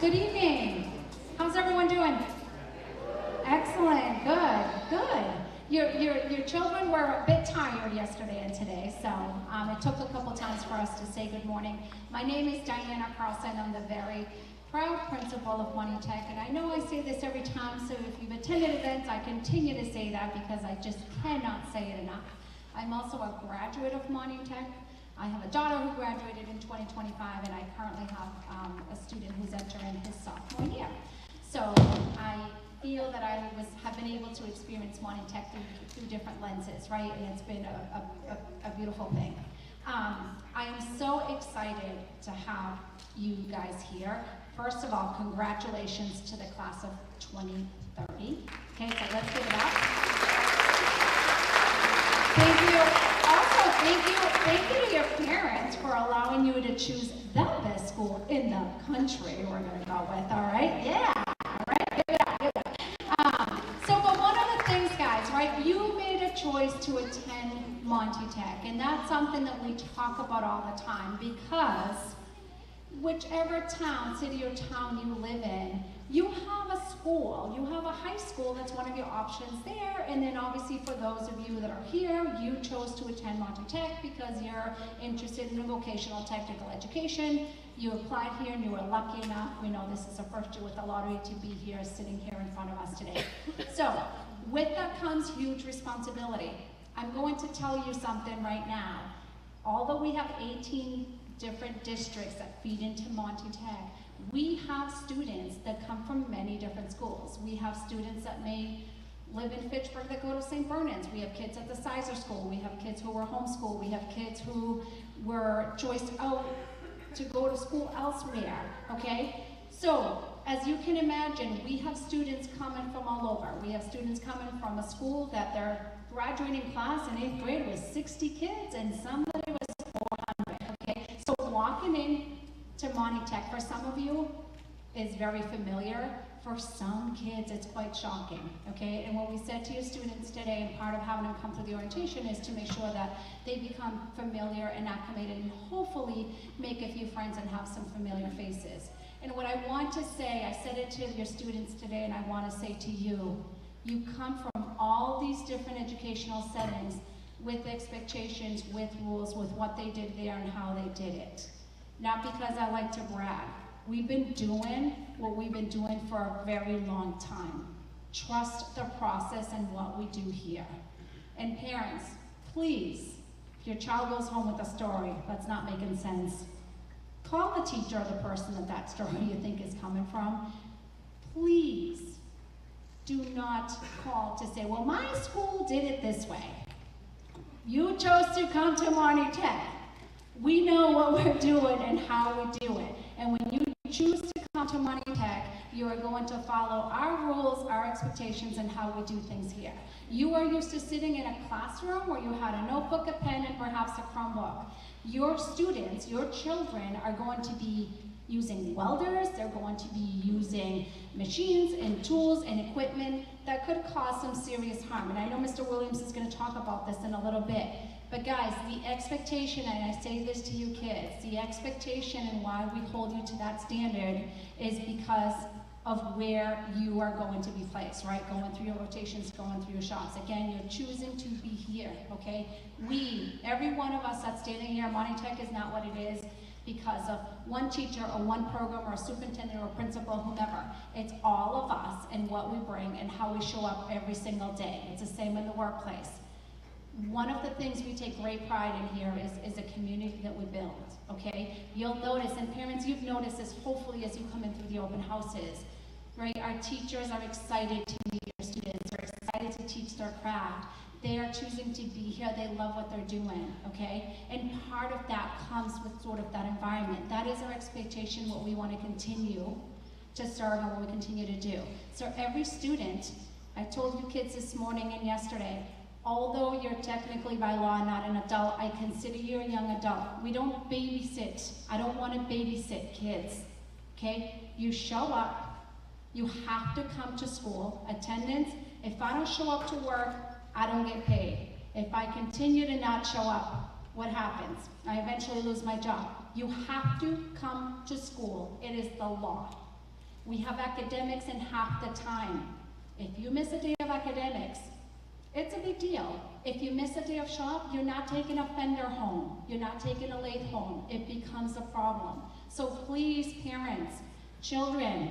Good evening. How's everyone doing? Excellent. Good. Good. Your children were a bit tired yesterday and today, so it took a couple times for us to say good morning. My name is Diana Carlson. I'm the very proud principal of Monty Tech, and I know I say this every time, so if you've attended events, I continue to say that because I just cannot say it enough. I'm also a graduate of Monty Tech. I have a daughter who graduated in 2025, and I currently have a student who's entering his sophomore year. So I feel that I have been able to experience Monty Tech through different lenses, right? And it's been a beautiful thing. I am so excited to have you guys here. First of all, congratulations to the class of 2030. Okay, so let's give it up. Thank you. Also, thank you to your parents for allowing you to choose the best school in the country we're going to go with, all right? Yeah, all right, give it up, give it up. But one of the things, guys, right, you made a choice to attend Monty Tech, and that's something that we talk about all the time because whichever town, city or town you live in, you have a school, you have a high school that's one of your options there, and then obviously for those of you that are here, you chose to attend Monty Tech because you're interested in a vocational technical education. You applied here and you were lucky enough, we know this is a first year with the lottery, to be here, sitting here in front of us today. So, with that comes huge responsibility. I'm going to tell you something right now. Although we have 18 different districts that feed into Monty Tech, we have students that come from many different schools. We have students that may live in Fitchburg that go to St. Bernard's. We have kids at the Sizer School. We have kids who were homeschooled. We have kids who were choiced out to go to school elsewhere, okay? So, as you can imagine, we have students coming from all over. We have students coming from a school that their graduating class in 8th grade was 60 kids and somebody was 400, okay? So walking in to Monty Tech, for some of you, is very familiar. For some kids, it's quite shocking, okay? And what we said to your students today, and part of having them come through the orientation, is to make sure that they become familiar and acclimated and hopefully make a few friends and have some familiar faces. And what I want to say, I said it to your students today, and I want to say to you, you come from all these different educational settings with expectations, with rules, with what they did there and how they did it. Not because I like to brag. We've been doing what we've been doing for a very long time. Trust the process and what we do here. And parents, please, if your child goes home with a story that's not making sense, call the teacher or the person that story you think is coming from. Please do not call to say, well, my school did it this way. You chose to come to Monty Tech. We know what we're doing and how we do it. And when you choose to come to Monty Tech, you are going to follow our rules, our expectations, and how we do things here. You are used to sitting in a classroom where you had a notebook, a pen, and perhaps a Chromebook. Your students, your children, are going to be using welders, they're going to be using machines and tools and equipment that could cause some serious harm. And I know Mr. Williams is going to talk about this in a little bit. But guys, the expectation, and I say this to you kids, the expectation and why we hold you to that standard is because of where you are going to be placed, right? Going through your rotations, going through your shots. Again, you're choosing to be here, okay? Every one of us that's standing here, Monty Tech is not what it is because of one teacher or one program or a superintendent or a principal, whomever. It's all of us and what we bring and how we show up every single day. It's the same in the workplace. One of the things we take great pride in here is a community that we build, okay? You'll notice, and parents, you've noticed this hopefully as you come in through the open houses, right? Our teachers are excited to meet your students, are excited to teach their craft. They are choosing to be here, they love what they're doing, okay? And part of that comes with sort of that environment. That is our expectation, what we want to continue to serve and what we continue to do. So every student, I told you kids this morning and yesterday, although you're technically by law not an adult, I consider you a young adult. We don't babysit. I don't want to babysit kids, okay? You show up. You have to come to school. Attendance, if I don't show up to work, I don't get paid. If I continue to not show up, what happens? I eventually lose my job. You have to come to school. It is the law. We have academics in half the time. If you miss a day of academics, it's a big deal. If you miss a day of shop, you're not taking a fender home. You're not taking a lathe home. It becomes a problem. So please, parents, children,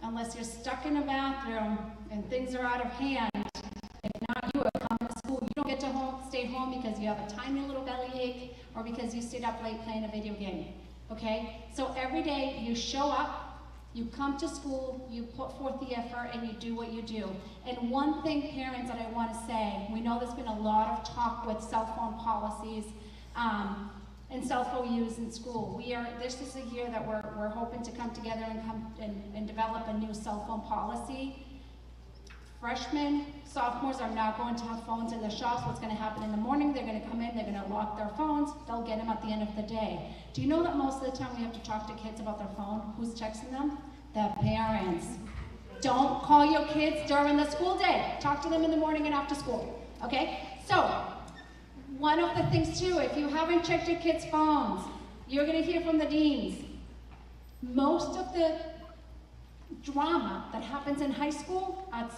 unless you're stuck in a bathroom and things are out of hand, if not you have come to school, you don't get to stay home because you have a tiny little bellyache or because you stayed up late playing a video game, okay? So every day you show up, you come to school, you put forth the effort, and you do what you do. And one thing, parents, that I want to say, we know there's been a lot of talk with cell phone policies and cell phone use in school. This is a year that we're hoping to come together and develop a new cell phone policy. Freshmen, sophomores are not going to have phones in the shops. What's going to happen in the morning? They're going to come in, they're going to lock their phones, they'll get them at the end of the day. Do you know that most of the time we have to talk to kids about their phone? Who's texting them? The parents. Don't call your kids during the school day. Talk to them in the morning and after school, okay? So, one of the things too, if you haven't checked your kids' phones, you're going to hear from the deans. Most of the drama that happens in high school are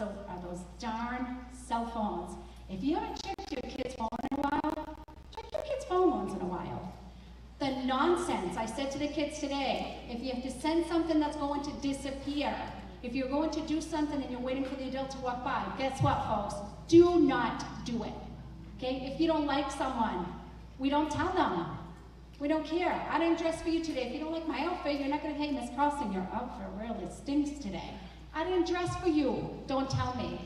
those darn cell phones. If you haven't checked your kid's phone in a while, check your kid's phone once in a while. The nonsense, I said to the kids today, if you have to send something that's going to disappear, if you're going to do something and you're waiting for the adult to walk by, guess what, folks? Do not do it, okay? If you don't like someone, we don't tell them. We don't care. I didn't dress for you today. If you don't like my outfit, you're not going to, hey, Miss Carlson, your outfit really stinks today. I didn't dress for you. Don't tell me.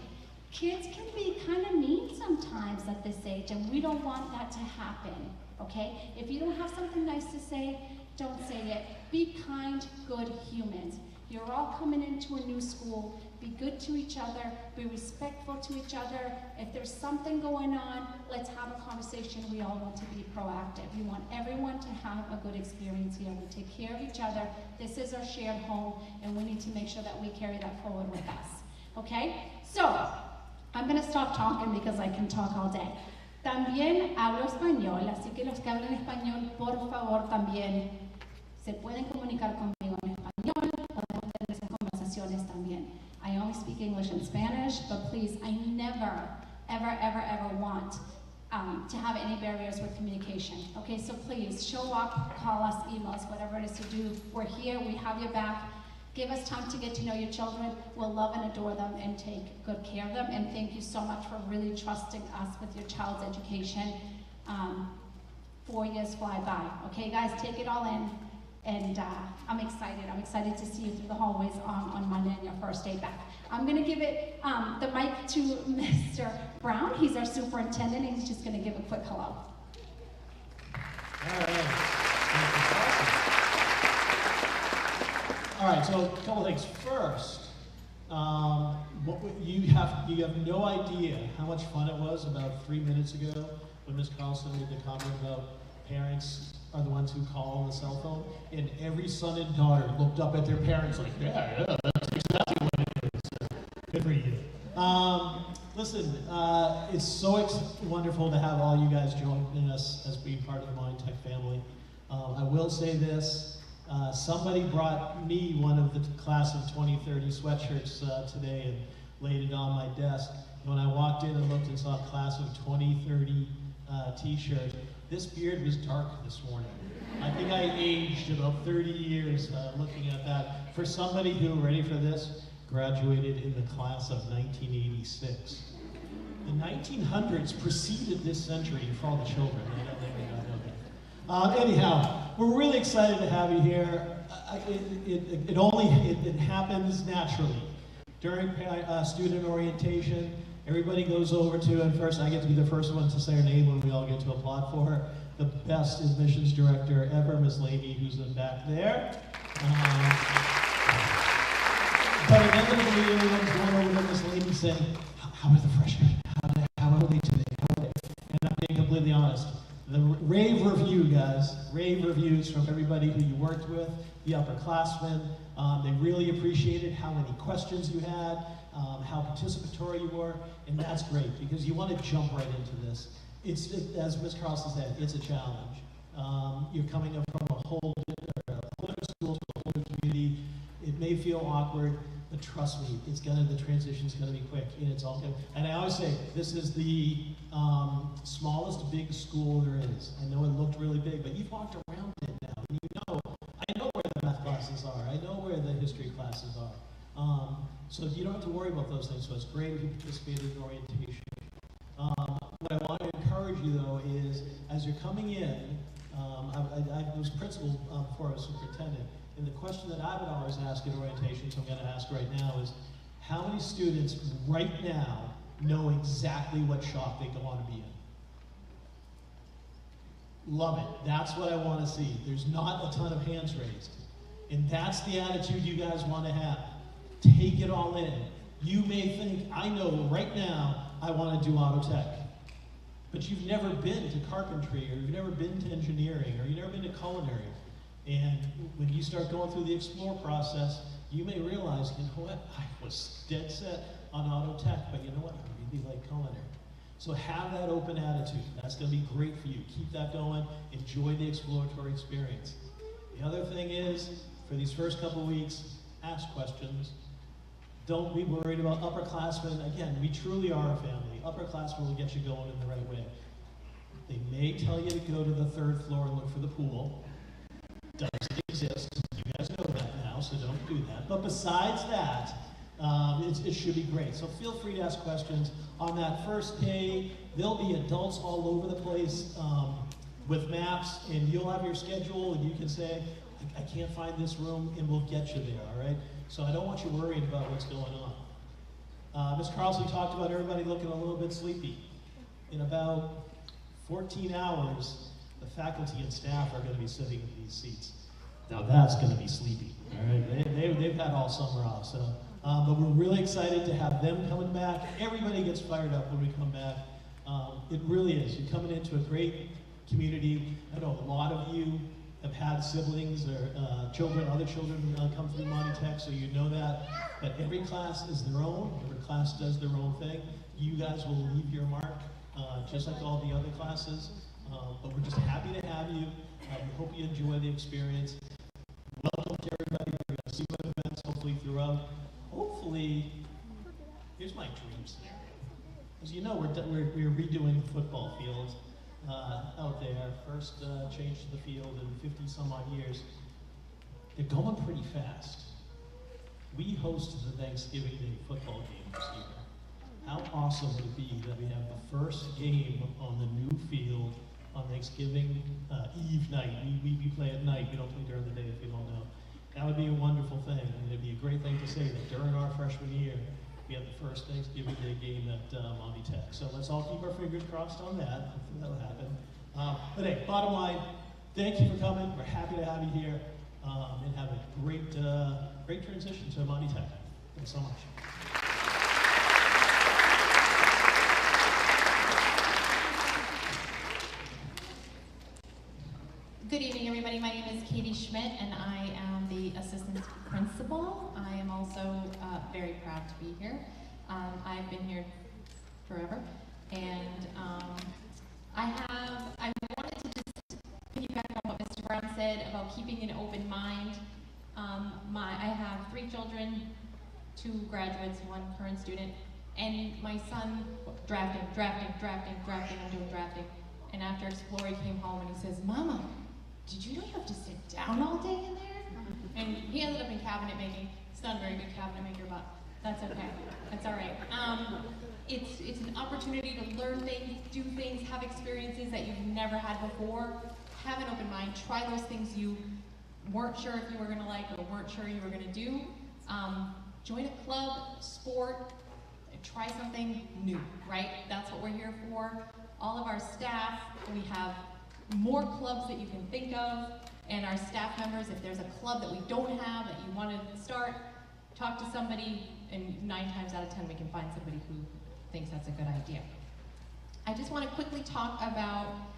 Kids can be kind of mean sometimes at this age, and we don't want that to happen, okay? If you don't have something nice to say, don't say it. Be kind, good humans. You're all coming into a new school. Be good to each other. Be respectful to each other. If there's something going on, let's have a conversation. We all want to be proactive. We want everyone to have a good experience here. We take care of each other. This is our shared home, and we need to make sure that we carry that forward with us. Okay? So, I'm going to stop talking because I can talk all day. También hablo español, así que los que hablan español, por favor, también se pueden comunicar conmigo en español. Podemos tener conversaciones también. I only speak English and Spanish, but please, I never, ever, ever, ever want to have any barriers with communication. Okay, so please, show up, call us, email us, whatever it is to do. We're here, we have your back. Give us time to get to know your children. We'll love and adore them and take good care of them. And thank you so much for really trusting us with your child's education. 4 years fly by. Okay, guys, take it all in. And I'm excited to see you through the hallways on Monday on your first day back. I'm going to give it the mic to Mr. Brown. He's our superintendent, and he's just going to give a quick hello. All right, so a couple things. First, you have no idea how much fun it was about 3 minutes ago when Ms. Carlson made the comment about parents are the ones who call on the cell phone, and every son and daughter looked up at their parents like, yeah, that's exactly what it is. Good for you. Listen, it's so wonderful to have all you guys joining us as being part of the MindTech family. I will say this, somebody brought me one of the class of 2030 sweatshirts today and laid it on my desk. When I walked in and looked and saw a class of 2030 t-shirt, this beard was dark this morning. I think I aged about 30 years looking at that. For somebody who, ready for this, graduated in the class of 1986. The 1900s preceded this century for all the children. I don't think they know that. Anyhow, we're really excited to have you here. It happens naturally. During student orientation, everybody goes over to, and first I get to be the first one to say her name when we all get to applaud for her. The best admissions director ever, Ms. Lady, who's in back there. But inevitably, everyone's going over to Ms. Lady saying, how are the freshmen? How are they today? And I'm being completely honest. The rave review, guys, rave reviews from everybody who you worked with, the upperclassmen. They really appreciated how many questions you had, how participatory you were, and that's great because you want to jump right into this. As Ms. Carlson said, it's a challenge. You're coming up from a whole different school to a whole different community. It may feel awkward, but trust me, the transition's gonna be quick, and it's all good. And I always say, this is the smallest big school there is. I know it looked really big, but you've walked around it now, and you know, I know where the math classes are, I know where the history classes are. So you don't have to worry about those things, so it's great if you participated in orientation. What I want to encourage you, though, is as you're coming in, I was principal before I was superintendent, and the question that I would always ask in orientation, so I'm going to ask right now, is how many students right now know exactly what shop they want to be in? Love it. That's what I want to see. There's not a ton of hands raised. And that's the attitude you guys want to have. Take it all in. You may think, I know right now I want to do auto tech. But you've never been to carpentry, or you've never been to engineering, or you've never been to culinary. And when you start going through the explore process, you may realize, you know what, I was dead set on auto tech, but you know what, I really like culinary. So have that open attitude. That's going to be great for you. Keep that going. Enjoy the exploratory experience. The other thing is, for these first couple weeks, ask questions. Don't be worried about upperclassmen. Again, we truly are a family. Upperclassmen will get you going in the right way. They may tell you to go to the 3rd floor and look for the pool. Doesn't exist. You guys know that now, so don't do that. But besides that, it should be great. So feel free to ask questions. On that first day, there'll be adults all over the place with maps, and you'll have your schedule, and you can say, I can't find this room, and we'll get you there, all right? So I don't want you worried about what's going on. Ms. Carlson talked about everybody looking a little bit sleepy. In about 14 hours, the faculty and staff are going to be sitting in these seats. Now that's going to be sleepy, all right? They've had all summer off, so. But we're really excited to have them coming back. Everybody gets fired up when we come back. It really is. You're coming into a great community. I know a lot of you have had siblings or children, other children come through Monty Tech, so you know that. But every class is their own. Every class does their own thing. You guys will leave your mark, just like all the other classes. But we're just happy to have you. We hope you enjoy the experience. Welcome to everybody. We're going to see what events hopefully throughout. Hopefully, here's my dream scenario. As you know, we're redoing the football field out there. First change to the field in 50 some odd years. They're going pretty fast. We hosted the Thanksgiving Day football game this year. How awesome would it be that we have the first game on the new field on Thanksgiving Eve night? We play at night. We don't play during the day if you don't know. That would be a wonderful thing, and it'd be a great thing to say that during our freshman year, we had the first Thanksgiving Day game at Monty Tech. So let's all keep our fingers crossed on that. Hopefully that'll happen. But hey, bottom line, thank you for coming. We're happy to have you here, and have a great transition to Monty Tech. Thanks so much. Good evening, everybody. My name is Katie Schmidt, and I am the assistant principal. I am also very proud to be here. I've been here forever, and I wanted to just piggyback on what Mr. Brown said about keeping an open mind. I have 3 children, 2 graduates, 1 current student, and my son drafting, I'm doing drafting. And after Explore, he came home and he says, "Mama, did you know you have to sit down all day in there?" And he ended up in cabinet making. He's not a very good cabinet maker, but that's okay. That's all right. It's an opportunity to learn things, do things, have experiences that you've never had before. Have an open mind. Try those things you weren't sure if you were going to like or weren't sure you were going to do. Join a club, sport, try something new, right? That's what we're here for. All of our staff, we have more clubs that you can think of, and our staff members, if there's a club that we don't have that you want to start, talk to somebody, and 9 times out of 10 we can find somebody who thinks that's a good idea. I just want to quickly talk about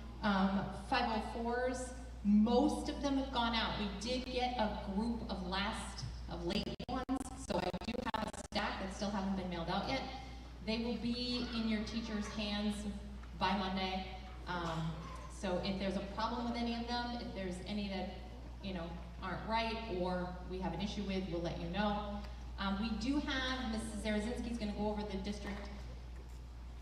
504s. Most of them have gone out. We did get a group of late ones, so I do have a stack that still haven't been mailed out yet. They will be in your teacher's hands by Monday. So if there's a problem with any of them, if there's any that, aren't right or we have an issue with, we'll let you know. We do have, Mrs. Zarazinski's gonna go over the district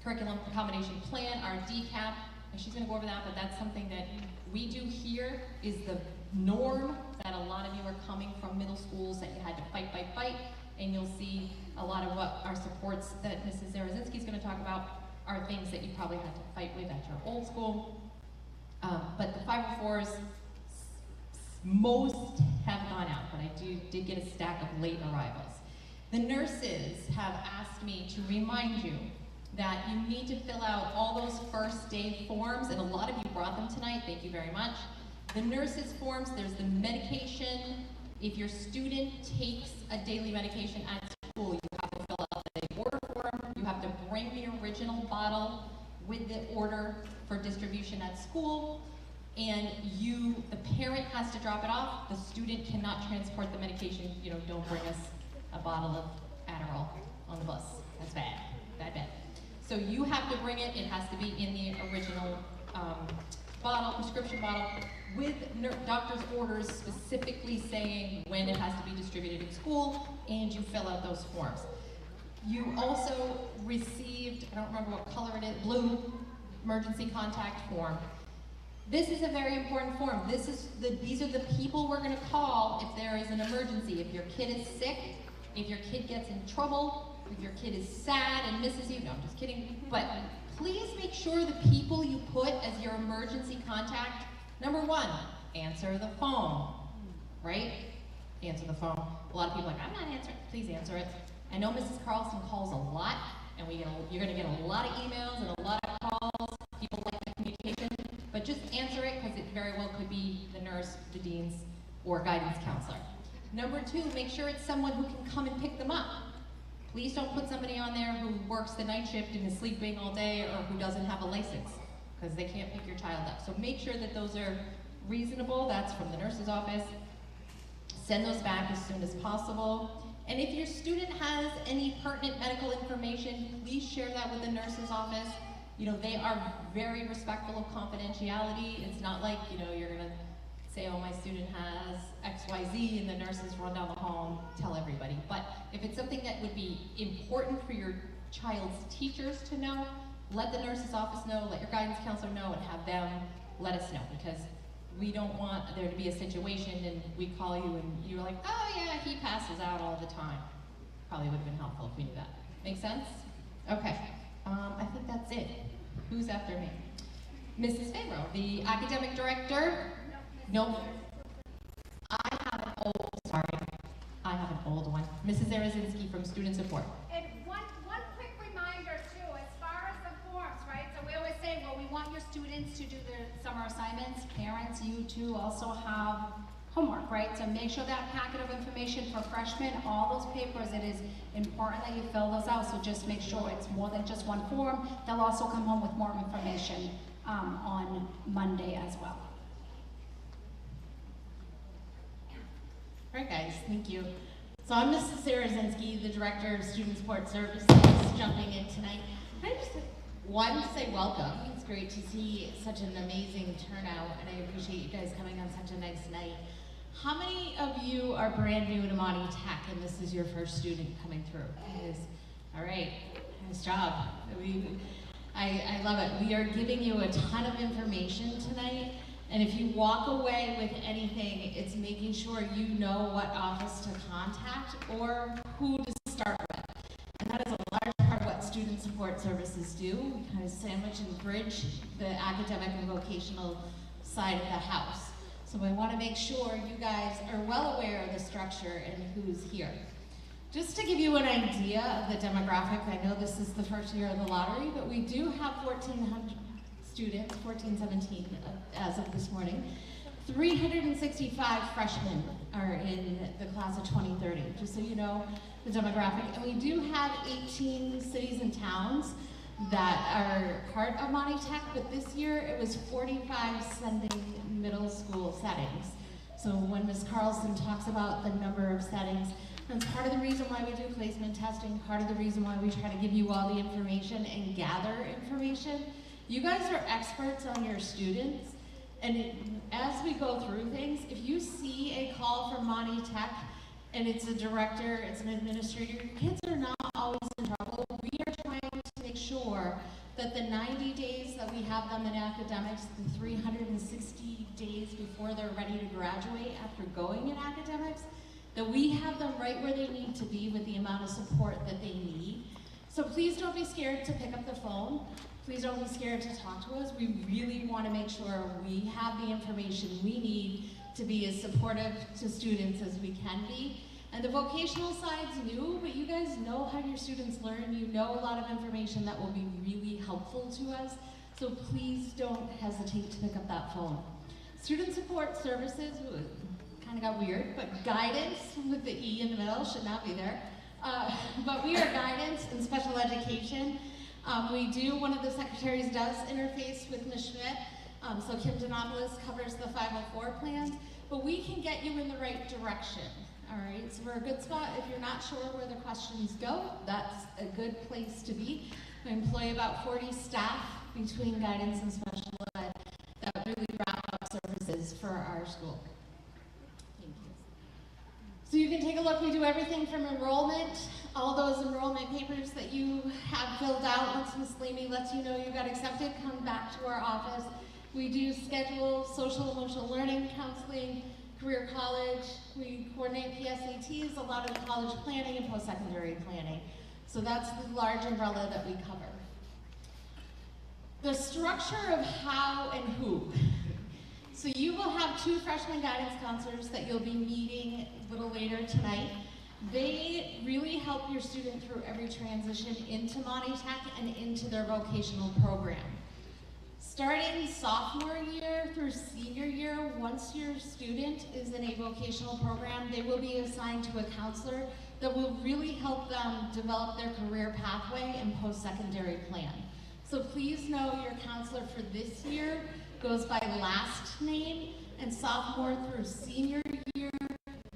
curriculum accommodation plan, our DCAP, and she's gonna go over that, but that's something that we do here is the norm, that a lot of you are coming from middle schools that you had to fight, and you'll see a lot of what our supports that Mrs. Zarazinski's gonna talk about are things that you probably had to fight with at your old school. But the 504s, most have gone out, but I did get a stack of late arrivals. The nurses have asked me to remind you that you need to fill out all those first day forms, and a lot of you brought them tonight, thank you very much. The nurses forms, there's the medication. If your student takes a daily medication at school, you have to fill out the order form, you have to bring the original bottle with the order for distribution at school, and the parent has to drop it off. The student cannot transport the medication. You know, don't bring us a bottle of Adderall on the bus. That's bad, bad. So you have to bring it. It has to be in the original prescription bottle, with doctor's orders specifically saying when it has to be distributed in school, and you fill out those forms. You also received, I don't remember what color it is, blue emergency contact form. This is a very important form. These are the people we're gonna call if there is an emergency. If your kid is sick, if your kid gets in trouble, if your kid is sad and misses you, no, I'm just kidding. But please make sure the people you put as your emergency contact, number one, answer the phone, right? Answer the phone. A lot of people are like, I'm not answering, please answer it. I know Mrs. Carlson calls a lot, and you're gonna get a lot of emails and a lot of calls. People like the communication, but just answer it because it very well could be the nurse, the deans, or guidance counselor. Number two, make sure it's someone who can come and pick them up. Please don't put somebody on there who works the night shift and is sleeping all day, or who doesn't have a license, because they can't pick your child up. So make sure that those are reasonable. That's from the nurse's office. Send those back as soon as possible. And if your student has any pertinent medical information, please share that with the nurse's office. You know, they are very respectful of confidentiality. It's not like, you know, you're gonna say, oh, my student has XYZ, and the nurses run down the hall and tell everybody. But if it's something that would be important for your child's teachers to know, let the nurse's office know, let your guidance counselor know, and have them let us know, because we don't want there to be a situation and we call you and you're like, oh yeah, he passes out all the time. Probably would have been helpful if we knew that. Make sense? Okay, I think that's it. Who's after me? Mrs. Favreau, the academic director. Nope. I have an old one. Mrs. Zarazinski from Student Support. And one quick reminder too, as far as the forms, right? So we always say, well, we want your students to do their summer assignments. Parents, you too also have homework, right? So make sure that packet of information for freshmen, all those papers, it is important that you fill those out. So just make sure it's more than just one form. They'll also come home with more information on Monday as well. All right, guys, thank you. So I'm Mrs. Zarazinski, the Director of Student Support Services, jumping in tonight. I just want to say welcome. It's great to see such an amazing turnout, and I appreciate you guys coming on such a nice night. How many of you are brand new to Monty Tech, and this is your first student coming through? All right, nice job. I love it. We are giving you a ton of information tonight. And if you walk away with anything, it's making sure you know what office to contact or who to start with. And that is a large part of what Student Support Services do. We kind of sandwich and bridge the academic and vocational side of the house. So I want to make sure you guys are well aware of the structure and who's here. Just to give you an idea of the demographic, I know this is the first year of the lottery, but we do have 1,400 students, 17 as of this morning. 365 freshmen are in the class of 2030, just so you know the demographic. And we do have 18 cities and towns that are part of Monty Tech, but this year it was 45 sending middle school settings. So when Ms. Carlson talks about the number of settings, that's part of the reason why we do placement testing, part of the reason why we try to give you all the information and gather information. You guys are experts on your students, As we go through things, if you see a call from Monty Tech and it's a director, it's an administrator, your kids are not always in trouble. We are trying to make sure that the 90 days that we have them in academics, the 360 days before they're ready to graduate after going in academics, that we have them right where they need to be with the amount of support that they need. So please don't be scared to pick up the phone. Please don't be scared to talk to us. We really want to make sure we have the information we need to be as supportive to students as we can be. And the vocational side's new, but you guys know how your students learn. You know a lot of information that will be really helpful to us. So please don't hesitate to pick up that phone. Student support services, kind of got weird, but guidance with the E in the middle should not be there. But we are guidance and special education. One of the secretaries does interface with Ms. Schmidt, so Kim Donopoulos covers the 504 plans, but we can get you in the right direction, all right? So we're a good spot. If you're not sure where the questions go, that's a good place to be. We employ about 40 staff between guidance and special ed that really wrap up services for our school. Thank you. So you can take a look. We do everything from enrollment, all those enrollment papers that you have filled out. Once Ms. Leamy lets you know you got accepted, come back to our office. We do schedule social emotional learning counseling, career college. We coordinate PSATs, a lot of the college planning and post-secondary planning. So that's the large umbrella that we cover. The structure of how and who. So you will have 2 freshman guidance counselors that you'll be meeting a little later tonight. They really help your student through every transition into Monty Tech and into their vocational program. Starting sophomore year through senior year, once your student is in a vocational program, they will be assigned to a counselor that will really help them develop their career pathway and post-secondary plan. So please know your counselor for this year goes by last name, and sophomore through senior year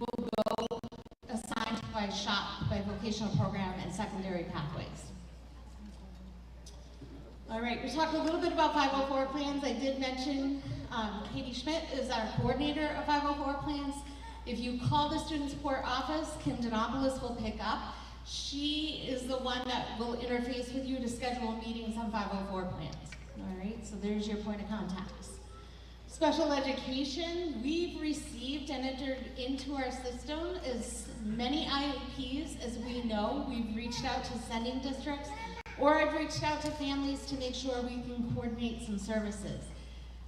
will go assigned by SHOP, by vocational program and secondary pathways. All right, we talked a little bit about 504 plans. I did mention Katie Schmidt is our coordinator of 504 plans. If you call the student support office, Kim Donopoulos will pick up. She is the one that will interface with you to schedule meetings on 504 plans. All right, so there's your point of contacts. Special education, we've received and entered into our system as many IEPs as we know. We've reached out to sending districts, or I've reached out to families to make sure we can coordinate some services.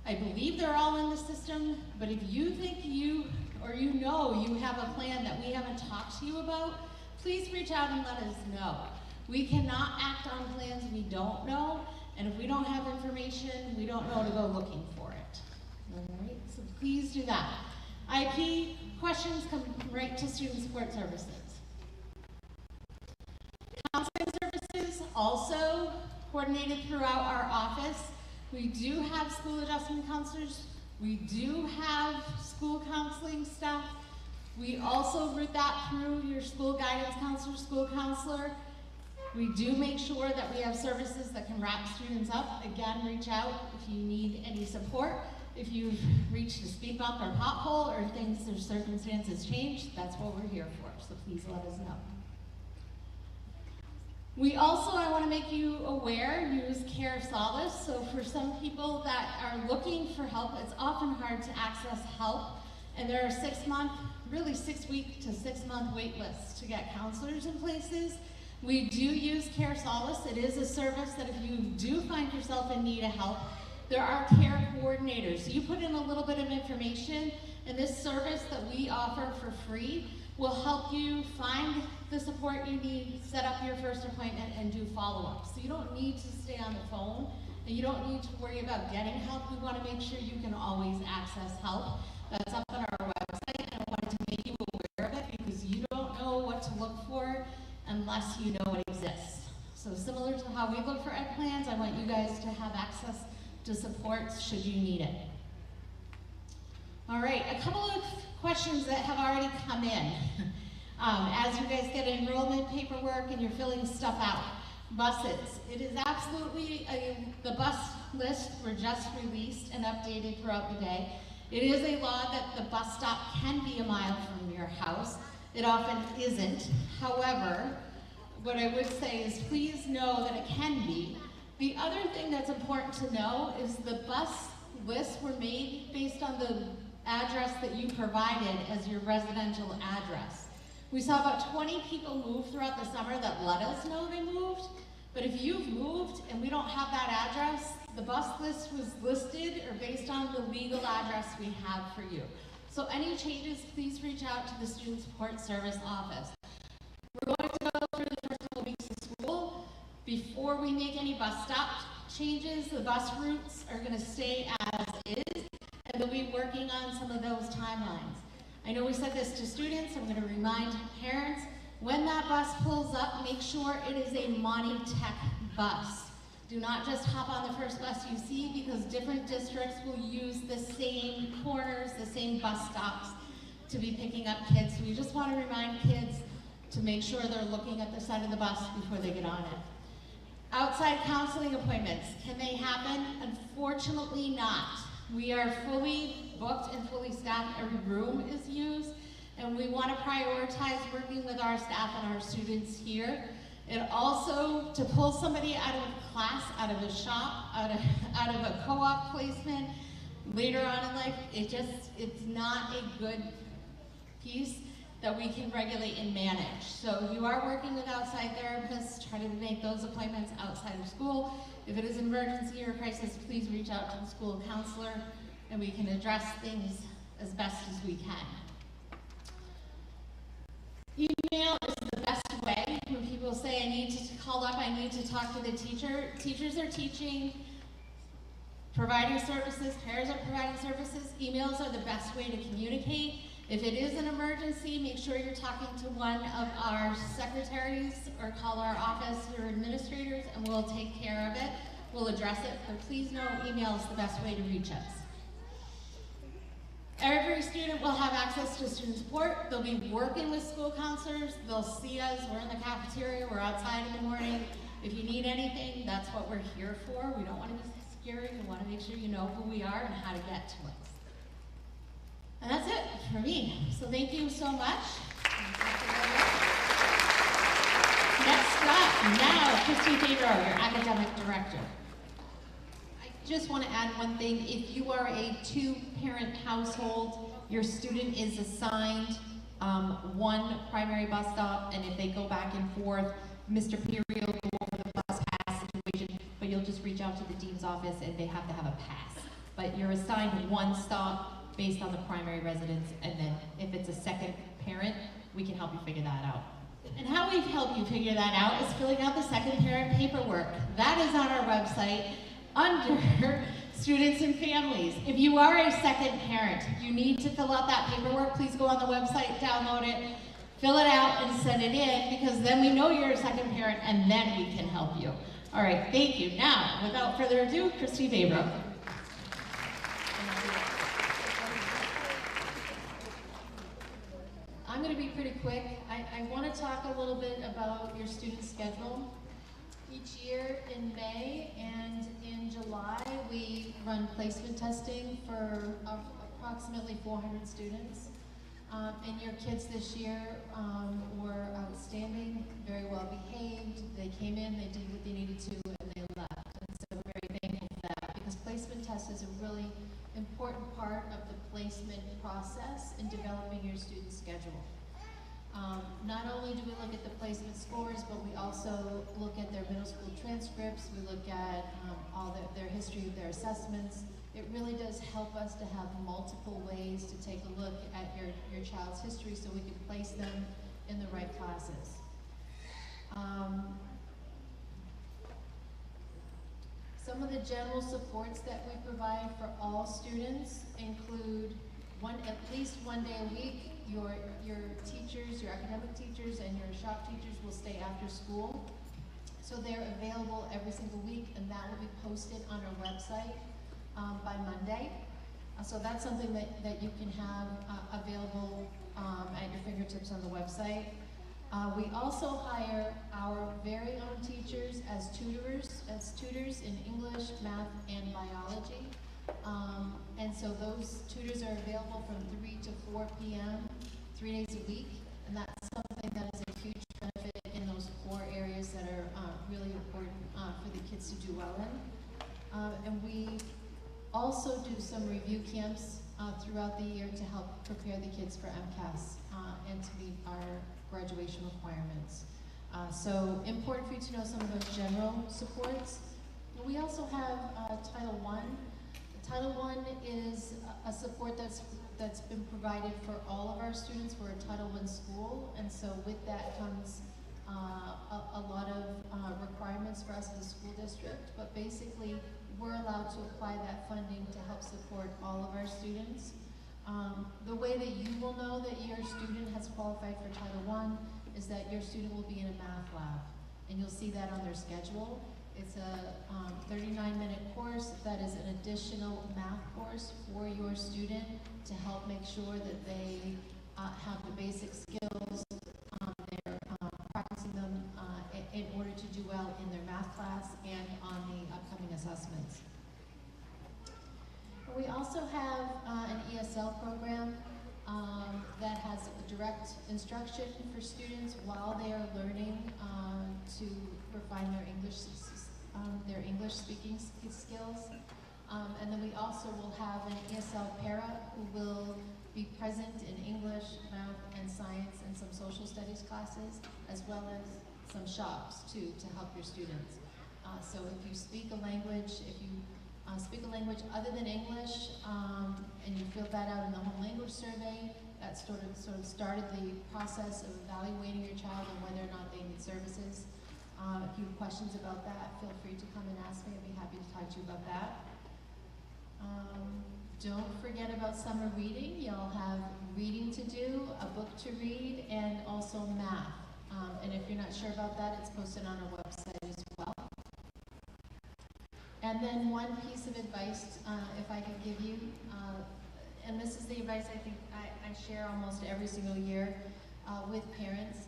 I believe they're all in the system, but if you think you have a plan that we haven't talked to you about, please reach out and let us know. We cannot act on plans we don't know, and if we don't have information, we don't know to go looking for it. All right, so please do that. IP questions come right to student support services. Counseling services also coordinated throughout our office. We do have school adjustment counselors. We do have school counseling staff. We also route that through your school guidance counselor, school counselor. We do make sure that we have services that can wrap students up. Again, reach out if you need any support. If you've reached a speed bump or pothole or things or circumstances change, that's what we're here for, so please let us know. We also, I want to make you aware, use Care Solace. So for some people that are looking for help, it's often hard to access help, and there are 6-week to 6-month wait lists to get counselors in places. We do use Care Solace. It is a service that if you do find yourself in need of help, there are care coordinators. So you put in a little bit of information, and this service that we offer for free will help you find the support you need, set up your first appointment, and do follow-up. So you don't need to stay on the phone, and you don't need to worry about getting help. We want to make sure you can always access help. That's up on our website, and I wanted to make you aware of it because you don't know what to look for unless you know it exists. So similar to how we look for ed plans, I want you guys to have access to supports should you need it. All right, a couple of questions that have already come in. As you guys get enrollment paperwork and you're filling stuff out, buses. It is absolutely, the bus lists were just released and updated throughout the day. It is a law that the bus stop can be a mile from your house. It often isn't. However, what I would say is please know that it can be. The other thing that's important to know is the bus lists were made based on the address that you provided as your residential address. We saw about 20 people move throughout the summer that let us know they moved, but if you've moved and we don't have that address, the bus list was listed or based on the legal address we have for you. So any changes, please reach out to the Student Support Service office. We're going to go through the first couple weeks of school. Before we make any bus stop changes, the bus routes are going to stay as is, and we'll be working on some of those timelines. I know we said this to students, I'm going to remind parents, when that bus pulls up, make sure it is a Monty Tech bus. Do not just hop on the first bus you see, because different districts will use the same corners, the same bus stops to be picking up kids. So we just want to remind kids to make sure they're looking at the side of the bus before they get on it. Outside counseling appointments, can they happen? Unfortunately not. We are fully booked and fully staffed. Every room is used, and we want to prioritize working with our staff and our students here. It also, to pull somebody out of a class, out of a shop, out of a co-op placement, later on in life, it's not a good piece that we can regulate and manage. So you are working with outside therapists, try to make those appointments outside of school. If it is an emergency or crisis, please reach out to the school counselor and we can address things as best as we can. Email is the best way. When people say, I need to call up, I need to talk to the teacher. Teachers are teaching, providing services, parents are providing services. Emails are the best way to communicate. If it is an emergency, make sure you're talking to one of our secretaries or call our office or administrators and we'll take care of it. We'll address it, but please know email is the best way to reach us. Every student will have access to student support. They'll be working with school counselors. They'll see us. We're in the cafeteria. We're outside in the morning. If you need anything, that's what we're here for. We don't want to be scary. We want to make sure you know who we are and how to get to us. And that's it for me. So thank you so much. Next up, now, Christy Fabro, your academic director. I just want to add one thing. If you are a two-parent household, your student is assigned one primary bus stop, and if they go back and forth, Mr. Peary will go over the bus pass situation, but you'll just reach out to the dean's office and they have to have a pass. But you're assigned one stop based on the primary residence, and then if it's a second parent, we can help you figure that out. And how we help you figure that out is filling out the second parent paperwork. That is on our website under students and families. If you are a second parent, you need to fill out that paperwork. Please go on the website, download it, fill it out, and send it in, because then we know you're a second parent, and then we can help you. All right, thank you. Now, without further ado, Christy Fabro. I'm going to be pretty quick. I want to talk a little bit about your student schedule. Each year in May and in July, we run placement testing for approximately 400 students. And your kids this year were outstanding, very well behaved. They came in, they did what they needed to, and they left. And so we're very thankful for that, because placement test is a really important part of the placement process in developing your student schedule. Not only do we look at the placement scores, but we also look at their middle school transcripts. We look at all their history of their assessments. It really does help us to have multiple ways to take a look at your child's history so we can place them in the right classes. Some of the general supports that we provide for all students include at least one day a week. Your teachers, your academic teachers, and your shop teachers will stay after school. So they're available every single week, and that will be posted on our website by Monday. So that's something that you can have available at your fingertips on the website. We also hire our very own teachers as tutors in English, math, and biology. And so those tutors are available from 3 to 4 p.m., 3 days a week, and that's something that is a huge benefit in those 4 areas that are really important for the kids to do well in. And we also do some review camps throughout the year to help prepare the kids for MCAS and to meet our graduation requirements. So important for you to know some of those general supports. We also have Title I. Title I is a support that's been provided for all of our students. We're a Title I school, and so with that comes a lot of requirements for us as a school district, but basically we're allowed to apply that funding to help support all of our students. The way that you will know that your student has qualified for Title I is that your student will be in a math lab, and you'll see that on their schedule. It's a 39-minute course that is an additional math course for your student to help make sure that they have the basic skills. They're practicing them in order to do well in their math class and on the upcoming assessments. We also have an ESL program that has direct instruction for students while they are learning to refine their English speaking skills. And then we also will have an ESL para who will be present in English, math, and science and some social studies classes, as well as some shops too to help your students. So if you speak a language, speak a language other than English, and you filled that out in the home language survey, that sort of started the process of evaluating your child and whether or not they need services. If you have questions about that, feel free to come and ask me. I'd be happy to talk to you about that. Don't forget about summer reading. You'll have reading to do, a book to read, and also math. And if you're not sure about that, it's posted on our website as well. And then one piece of advice, if I could give you, and this is the advice I think I share almost every single year with parents.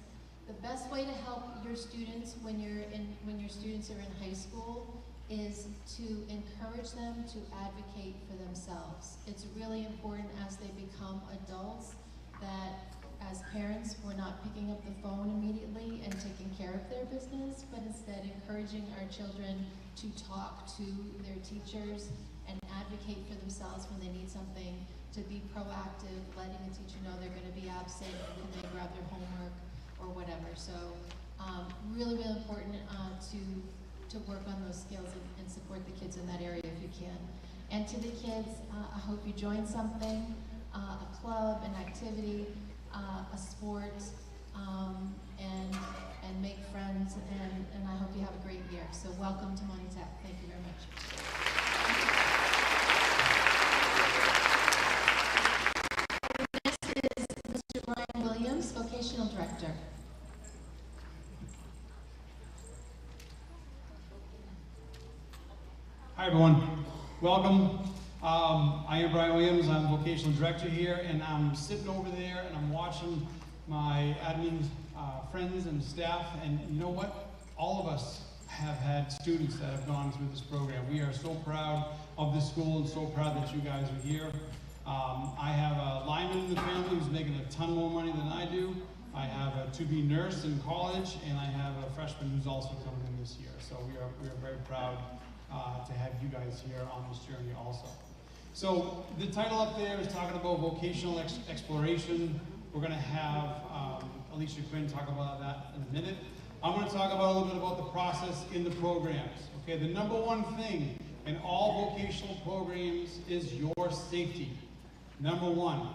The best way to help your students when your students are in high school is to encourage them to advocate for themselves. It's really important as they become adults that as parents we're not picking up the phone immediately and taking care of their business, but instead encouraging our children to talk to their teachers and advocate for themselves when they need something, to be proactive, letting the teacher know they're going to be absent, can they grab their homework or whatever. So really, really important to work on those skills and support the kids in that area if you can. And to the kids, I hope you join something, a club, an activity, a sport, and make friends, and I hope you have a great year. So welcome to Monty Tech. Thank you very much. Next is Mr. Brian Williams, Vocational Director. Hi everyone, welcome. I am Brian Williams, I'm Vocational Director here, and I'm sitting over there and I'm watching my admin friends and staff, and you know what? All of us have had students that have gone through this program. We are so proud of this school and so proud that you guys are here. I have a lineman in the family who's making a ton more money than I do. I have a to-be nurse in college, and I have a freshman who's also coming in this year. So we are very proud to have you guys here on this journey also. So the title up there is talking about vocational exploration. We're going to have Alicia Quinn talk about that in a minute. I'm going to talk about a little bit about the process in the programs. Okay, the number one thing in all vocational programs is your safety. Number one,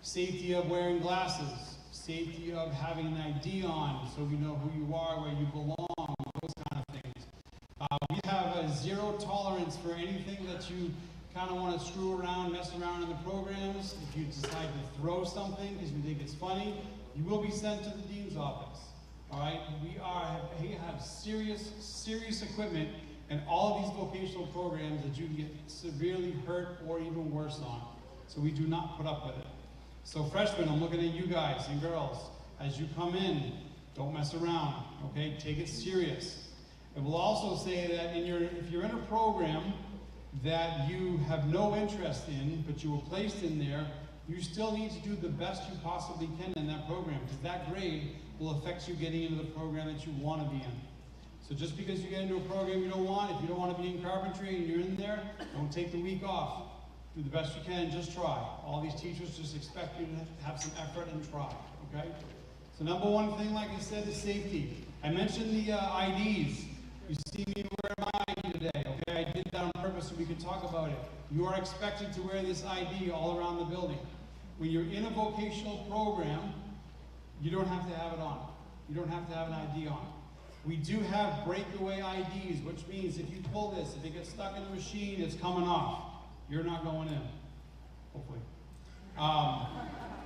safety of wearing glasses, safety of having an ID on so we know who you are, where you belong, those kind of things. We have a zero tolerance for anything that you kind of want to screw around, mess around in the programs. If you decide to throw something because you think it's funny, you will be sent to the dean's office. All right, we have serious equipment in all of these vocational programs that you can get severely hurt or even worse on. So we do not put up with it. So freshmen, I'm looking at you guys and girls. As you come in, don't mess around, okay? Take it serious. It will also say that if you're in a program that you have no interest in, but you were placed in there, you still need to do the best you possibly can in that program, because that grade will affect you getting into the program that you want to be in. So just because you get into a program you don't want, if you don't want to be in carpentry and you're in there, don't take the week off. Do the best you can, just try. All these teachers just expect you to have some effort and try, okay? So number one thing, like I said, is safety. I mentioned the IDs. You see me wearing my ID today, okay? I did that on purpose so we could talk about it. You are expected to wear this ID all around the building. When you're in a vocational program, you don't have to have it on. You don't have to have an ID on. We do have breakaway IDs, which means if you pull this, if it gets stuck in the machine, it's coming off. You're not going in, hopefully.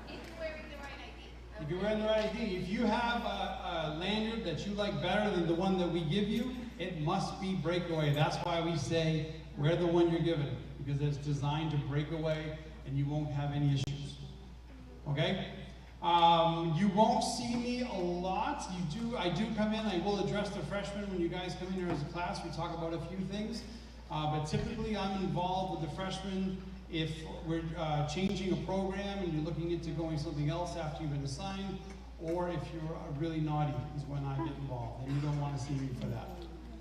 If you're wearing the right ID. If you have a lanyard that you like better than the one that we give you, it must be breakaway. That's why we say wear the one you're given, because it's designed to break away and you won't have any issues. Okay? You won't see me a lot. I do come in, I will address the freshmen when you guys come in here as a class. We talk about a few things. But typically I'm involved with the freshmen if we're changing a program and you're looking into going something else after you've been assigned, or if you're really naughty is when I get involved, and you don't want to see me for that.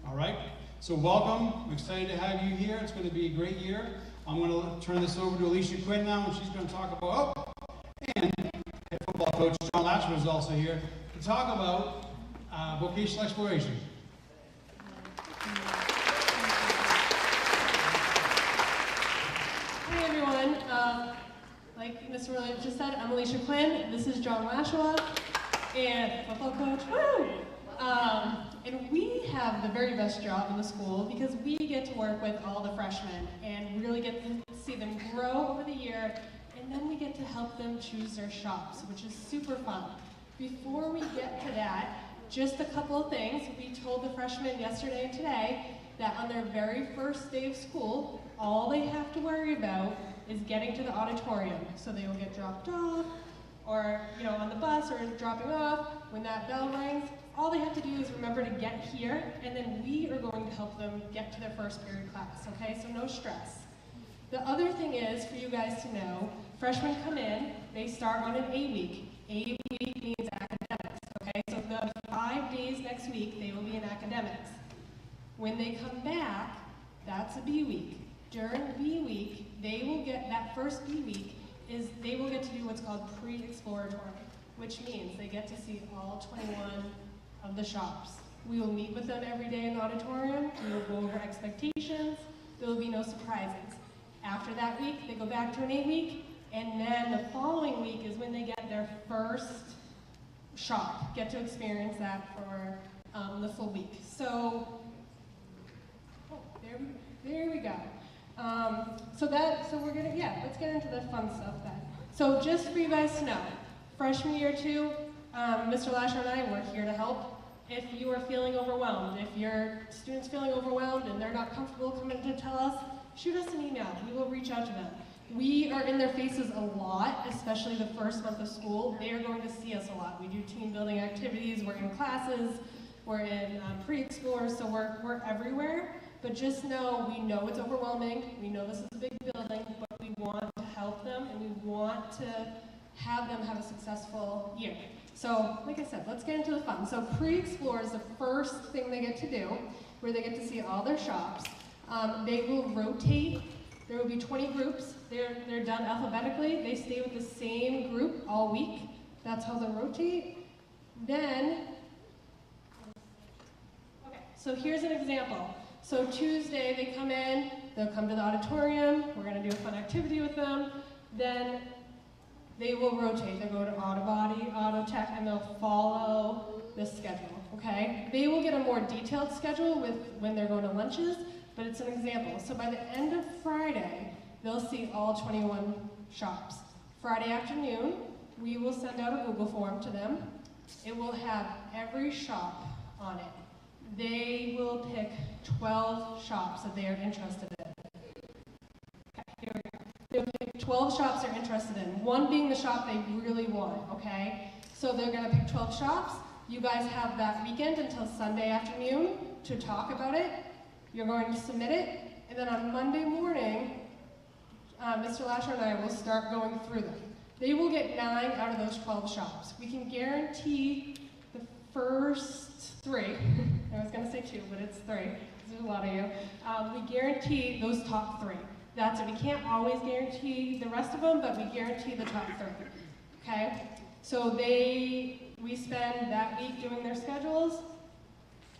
All right? So welcome. I'm excited to have you here. It's going to be a great year. I'm going to turn this over to Alicia Quinn now, and she's going to talk about, and head football coach John Latchford is also here to talk about vocational exploration. Hey everyone, like Mr. Williams just said, I'm Alicia Quinn. This is John Lashua, and football coach. Woo! And we have the very best job in the school because we get to work with all the freshmen and really get to see them grow over the year, and then we get to help them choose their shops, which is super fun. Before we get to that, just a couple of things. We told the freshmen yesterday and today that on their very first day of school, all they have to worry about is getting to the auditorium. So they will get dropped off, or on the bus, or dropping off. When that bell rings, all they have to do is remember to get here, and then we are going to help them get to their first period class, okay? So no stress. The other thing is, for you guys to know, freshmen come in, they start on an A week. A week means academics, okay? So the 5 days next week, they will be in academics. When they come back, that's a B week. During B week, they will get, that first B week, they will get to do what's called pre-exploratory, which means they get to see all 21 of the shops. We will meet with them every day in the auditorium. We will go over expectations. There will be no surprises. After that week, they go back to an 8 week, and then the following week is when they get their first shop, get to experience that for the full week. So, there we go. So we're gonna, let's get into the fun stuff then. So just for you guys to know, freshman year 2, Mr. Lasher and I, we're here to help. If you are feeling overwhelmed, if your student's feeling overwhelmed and they're not comfortable coming to tell us, shoot us an email. We will reach out to them. We are in their faces a lot, especially the first month of school. They are going to see us a lot. We do team building activities, we're in classes, we're in pre-explore, so we're everywhere. But just know, we know it's overwhelming, we know this is a big building, but we want to help them and we want to have them have a successful year. So, like I said, let's get into the fun. So pre-explore is the first thing they get to do, where they get to see all their shops. They will rotate. There will be 20 groups. They're done alphabetically. They stay with the same group all week. That's how they'll rotate. Then, okay, so here's an example. So Tuesday they come in, they'll come to the auditorium, we're gonna do a fun activity with them, then they will rotate. They'll go to auto body, auto tech, and they'll follow the schedule, okay? They will get a more detailed schedule with when they're going to lunches, but it's an example. So by the end of Friday, they'll see all 21 shops. Friday afternoon, we will send out a Google form to them. It will have every shop on it. They will pick 12 shops that they are interested in. Okay, here we go. They'll pick 12 shops they're interested in, one being the shop they really want, okay? So they're gonna pick 12 shops. You guys have that weekend until Sunday afternoon to talk about it. You're going to submit it, and then on Monday morning, Mr. Lasher and I will start going through them. They will get 9 out of those 12 shops. We can guarantee the first 3. I was gonna say 2, but it's 3. There's a lot of you. We guarantee those top 3. That's it. We can't always guarantee the rest of them, but we guarantee the top 3. Okay? So we spend that week doing their schedules.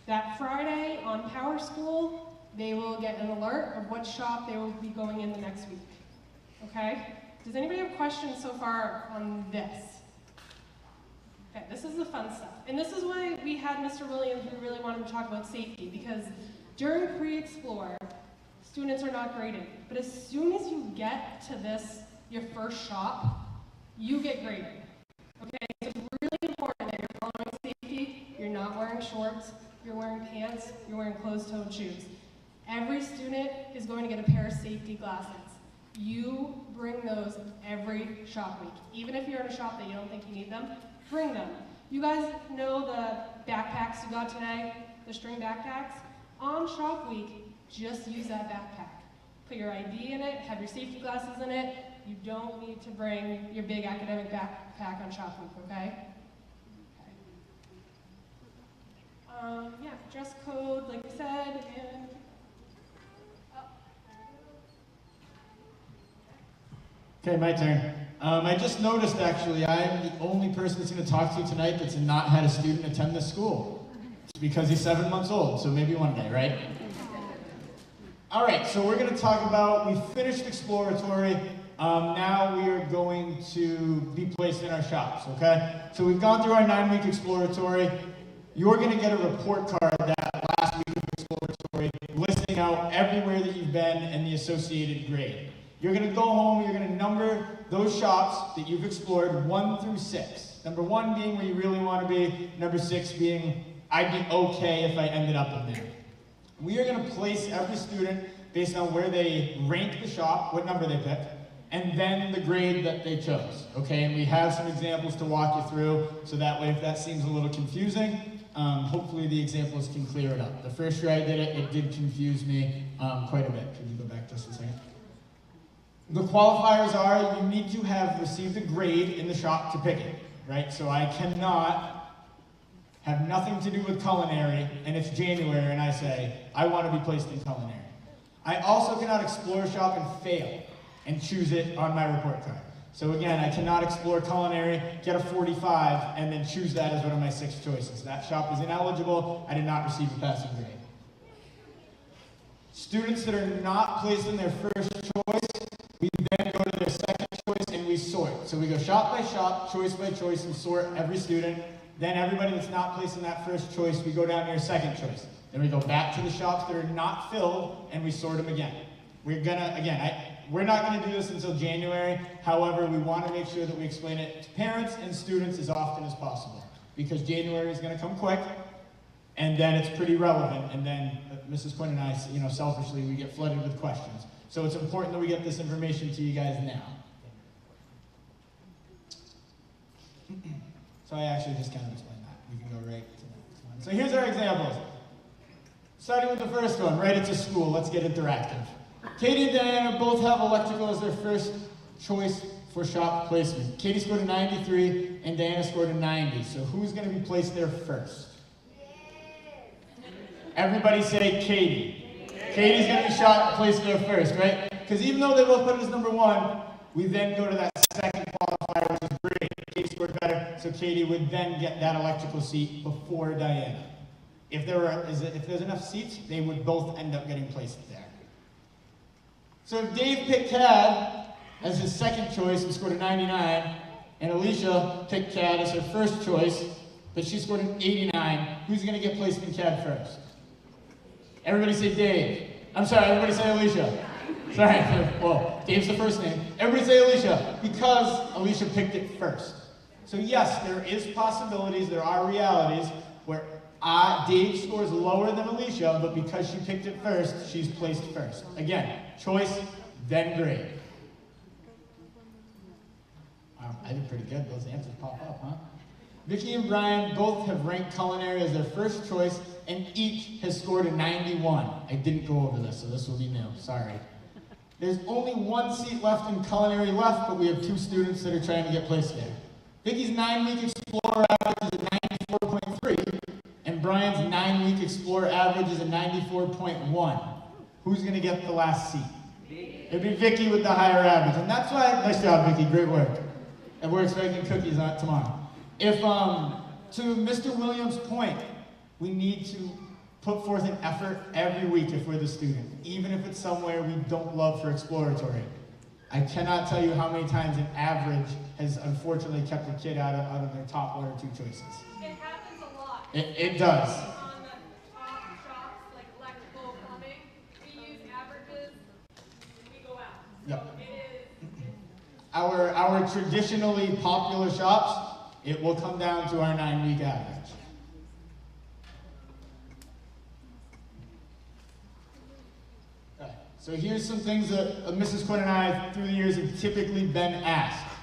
That Friday on Power School, they will get an alert of what shop they will be going in the next week. Okay? Does anybody have questions so far on this? Okay, this is the fun stuff. And this is why we had Mr. Williams, who really wanted to talk about safety, because during pre-explore, students are not graded. But as soon as you get to this, your first shop, you get graded. Okay, so it's really important that you're following safety, you're not wearing shorts, you're wearing pants, you're wearing closed-toed shoes. Every student is going to get a pair of safety glasses. You bring those every shop week. Even if you're in a shop that you don't think you need them, bring them. You guys know the backpacks you got today, the string backpacks? On shop week, just use that backpack. Put your ID in it, have your safety glasses in it. You don't need to bring your big academic backpack on shop week, okay? Yeah, dress code, like we said, and Okay, my turn. I just noticed, actually, I'm the only person that's going to talk to you tonight that's not had a student attend this school. It's because he's 7 months old, so maybe one day, right? All right, so we're going to talk about, we finished exploratory. Now we are going to be placed in our shops, okay? So we've gone through our 9-week exploratory. You're going to get a report card that last week of exploratory listing out everywhere that you've been and the associated grade. You're going to go home, you're going to number those shops that you've explored 1 through 6. Number 1 being where you really want to be, number 6 being I'd be okay if I ended up in there. We are going to place every student based on where they rank the shop, what number they picked, and then the grade that they chose, okay? And we have some examples to walk you through, so that way if that seems a little confusing, hopefully the examples can clear it up. The first year I did it, it did confuse me quite a bit. Could you go back just a second? The qualifiers are you need to have received a grade in the shop to pick it, right? So I cannot have nothing to do with culinary, and it's January, and I say, I want to be placed in culinary. I also cannot explore a shop and fail and choose it on my report card. So again, I cannot explore culinary, get a 45, and then choose that as one of my 6 choices. That shop is ineligible. I did not receive a passing grade. Students that are not placed in their first choice, we then go to their second choice and we sort. So we go shop by shop, choice by choice, and sort every student. Then everybody that's not placed in that first choice, we go down to your second choice. Then we go back to the shops that are not filled and we sort them again. We're gonna, again, we're not gonna do this until January. However, we wanna make sure that we explain it to parents and students as often as possible. Because January is gonna come quick, and then it's pretty relevant, and then Mrs. Quinn and I, selfishly, we get flooded with questions. So it's important that we get this information to you guys now. So I actually just kind of explained that. We can go right to the next one. So here's our examples. Starting with the first one, right at school. Let's get interactive. Katie and Diana both have electrical as their first choice for shop placement. Katie scored a 93 and Diana scored a 90. So who's going to be placed there first? Everybody say Katie. Katie's going to be placed there first, right? Because even though they both put it as number 1, we then go to that second qualifier, which is great. Katie scored better, so Katie would then get that electrical seat before Diana. If there's enough seats, they would both end up getting placed there. So if Dave picked CAD as his second choice and scored a 99, and Alicia picked CAD as her first choice, but she scored an 89, who's going to get placed in CAD first? Everybody say Dave. I'm sorry, everybody say Alicia. Sorry, well, Dave's the first name. Everybody say Alicia, because Alicia picked it first. So yes, there is possibilities, there are realities where Dave scores lower than Alicia, but because she picked it first, she's placed first. Again, choice, then grade. Wow, I did pretty good. Those answers pop up, huh? Vicky and Brian both have ranked culinary as their first choice and each has scored a 91. I didn't go over this, so this will be new, sorry. There's only one seat left in culinary left, but we have 2 students that are trying to get placed there. Vicky's 9-week Explorer average is a 94.3, and Brian's 9-week Explorer average is a 94.1. Who's gonna get the last seat? It'd be Vicky with the higher average, and that's why, nice job, Vicky, great work. And we're expecting cookies on it tomorrow. If, to Mr. Williams' point, we need to put forth an effort every week if we're the student, even if it's somewhere we don't love for exploratory. I cannot tell you how many times an average has unfortunately kept a kid out of their top 1 or 2 choices. It happens a lot. It does. On the top shops, like electrical, plumbing, we use averages, we go out. Yep. It is. Our traditionally popular shops, it will come down to our 9-week average. Okay, so here's some things that Mrs. Quinn and I, through the years, have typically been asked.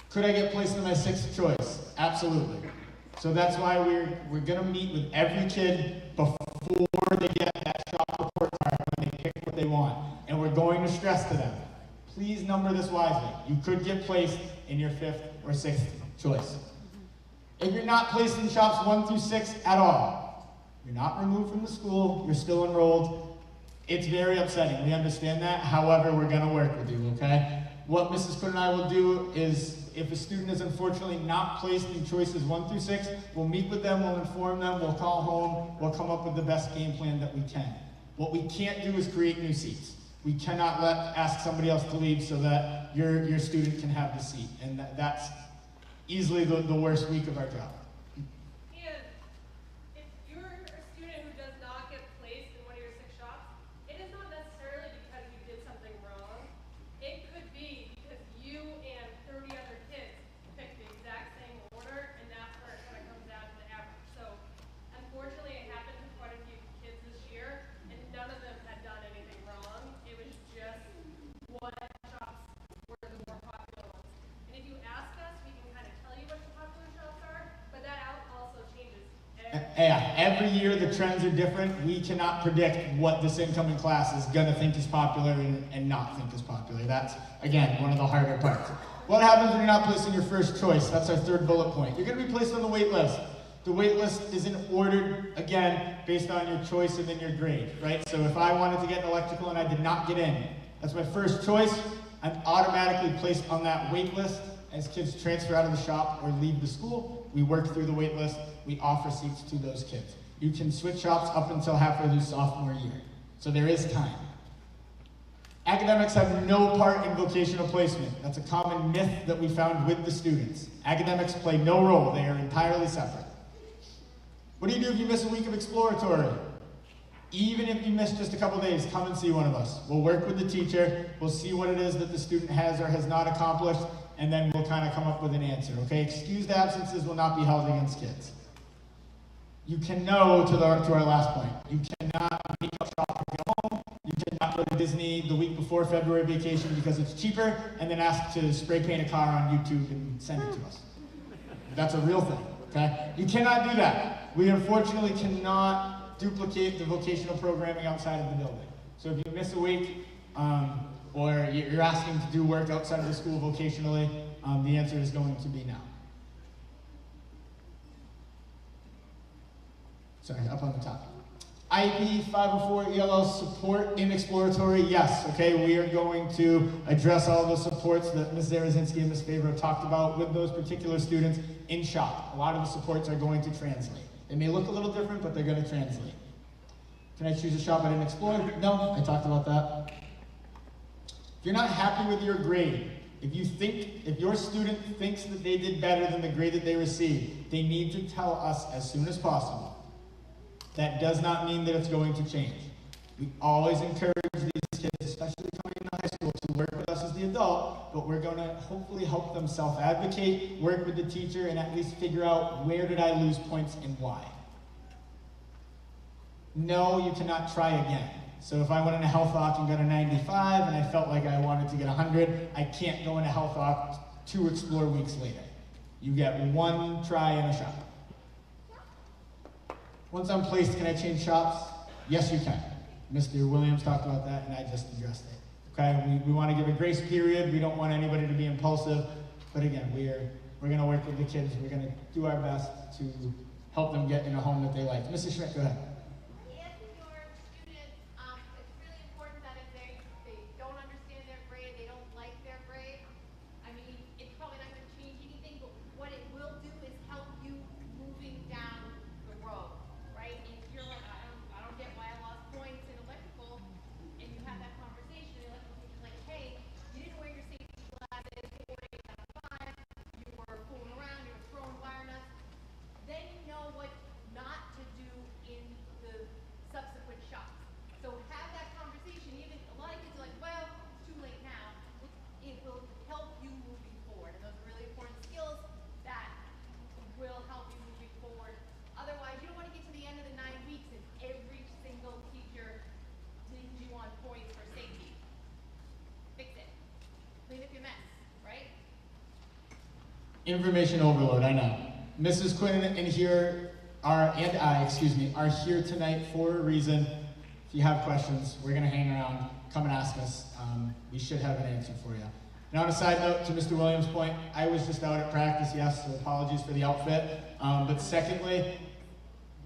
Could I get placed in my 6th choice? Absolutely. So that's why we're gonna meet with every kid before they get that shop report card when they pick what they want. And we're going to stress to them, please number this wisely. You could get placed in your 5th or 6th choice. If you're not placed in shops 1 through 6 at all, you're not removed from the school, you're still enrolled. It's very upsetting, we understand that. However, we're gonna work with you, okay? What Mrs. Quinn and I will do is, if a student is unfortunately not placed in choices 1 through 6, we'll meet with them, we'll inform them, we'll call home, we'll come up with the best game plan that we can. What we can't do is create new seats. We cannot ask somebody else to leave so that your student can have the seat. And that's easily the worst week of our job. And if you're a student who does not get placed in one of your 6 shops, it is not necessarily because you did something wrong. It could be because you and 30 other kids picked the exact same order, and that's where it kind of comes down to the average. So, unfortunately, it happened to quite a few kids this year, and none of them had done anything wrong. It was just what shops were the more popular ones. And if you ask us, we can kind of tell you what the popular shops are, but that also changes. Yeah, every year the trends are different. We cannot predict what this incoming class is gonna think is popular and not think is popular. That's, again, one of the harder parts. What happens when you're not placed in your 1st choice? That's our 3rd bullet point. You're gonna be placed on the wait list. The wait list isn't ordered, again, based on your choice and then your grade, right? So if I wanted to get an electrical and I did not get in, that's my 1st choice, I'm automatically placed on that wait list. As kids transfer out of the shop or leave the school, we work through the wait list, we offer seats to those kids. You can switch shops up until halfway through sophomore year. So there is time. Academics have no part in vocational placement. That's a common myth that we found with the students. Academics play no role, they are entirely separate. What do you do if you miss a week of exploratory? Even if you miss just a couple days, come and see one of us. We'll work with the teacher, we'll see what it is that the student has or has not accomplished, and then we'll kind of come up with an answer, okay? Excused absences will not be held against kids. You can know, to our last point, you cannot make up shop and go home. You cannot go to Disney the week before February vacation because it's cheaper, and then ask to spray paint a car on YouTube and send it to us. That's a real thing, okay? You cannot do that. We unfortunately cannot duplicate the vocational programming outside of the building. So if you miss a week, or you're asking to do work outside of the school vocationally, the answer is going to be no. Sorry, up on the top. IEP 504 ELL support in exploratory, yes, okay, we are going to address all the supports that Ms. Zarazinski and Ms. Favre talked about with those particular students in shop. A lot of the supports are going to translate. They may look a little different, but they're going to translate. Can I choose a shop I didn't explore? No, I talked about that. If you're not happy with your grade, if your student thinks that they did better than the grade that they received, they need to tell us as soon as possible. That does not mean that it's going to change. We always encourage these kids, especially coming into high school, to work with us as the adult, but we're going to hopefully help them self-advocate, work with the teacher, and at least figure out where did I lose points and why. No, you cannot try again. So if I went into Health Hawk and got a 95 and I felt like I wanted to get 100, I can't go into Health Hawk 2 Explore weeks later. You get 1 try in a shop. Once I'm placed, can I change shops? Yes, you can. Mr. Williams talked about that, and I just addressed it. Okay, we want to give a grace period. We don't want anybody to be impulsive. But again, we're going to work with the kids. We're going to do our best to help them get in a home that they like. Mrs. Schmidt, go ahead. If your students, it's really important that if they don't understand their grade, they don't like their grade, I mean, it's probably not going to change anything, but what it will do is help you moving down the road, right? If you're like, I don't get why I lost points in electrical, and you have that conversation, the electrical teacher's like, hey, you didn't wear your safety glasses, you were 8 out of 5, you were fooling around, you were throwing wire nuts, then you know what not to do in the subsequent shots. So have that conversation. Even a lot of kids are like, well, it's too late now. It will help you moving forward. And those are really important skills that will help you moving forward. Otherwise, you don't want to get to the end of the 9 weeks and every single teacher dings you on points for safety. Fix it. Clean up your mess, right? Information overload, I know. Mrs. Quinn and I are here tonight for a reason. If you have questions, we're gonna hang around, come and ask us. We should have an answer for you. Now on a side note, to Mr. Williams' point, I was just out at practice, yes, so apologies for the outfit. But secondly,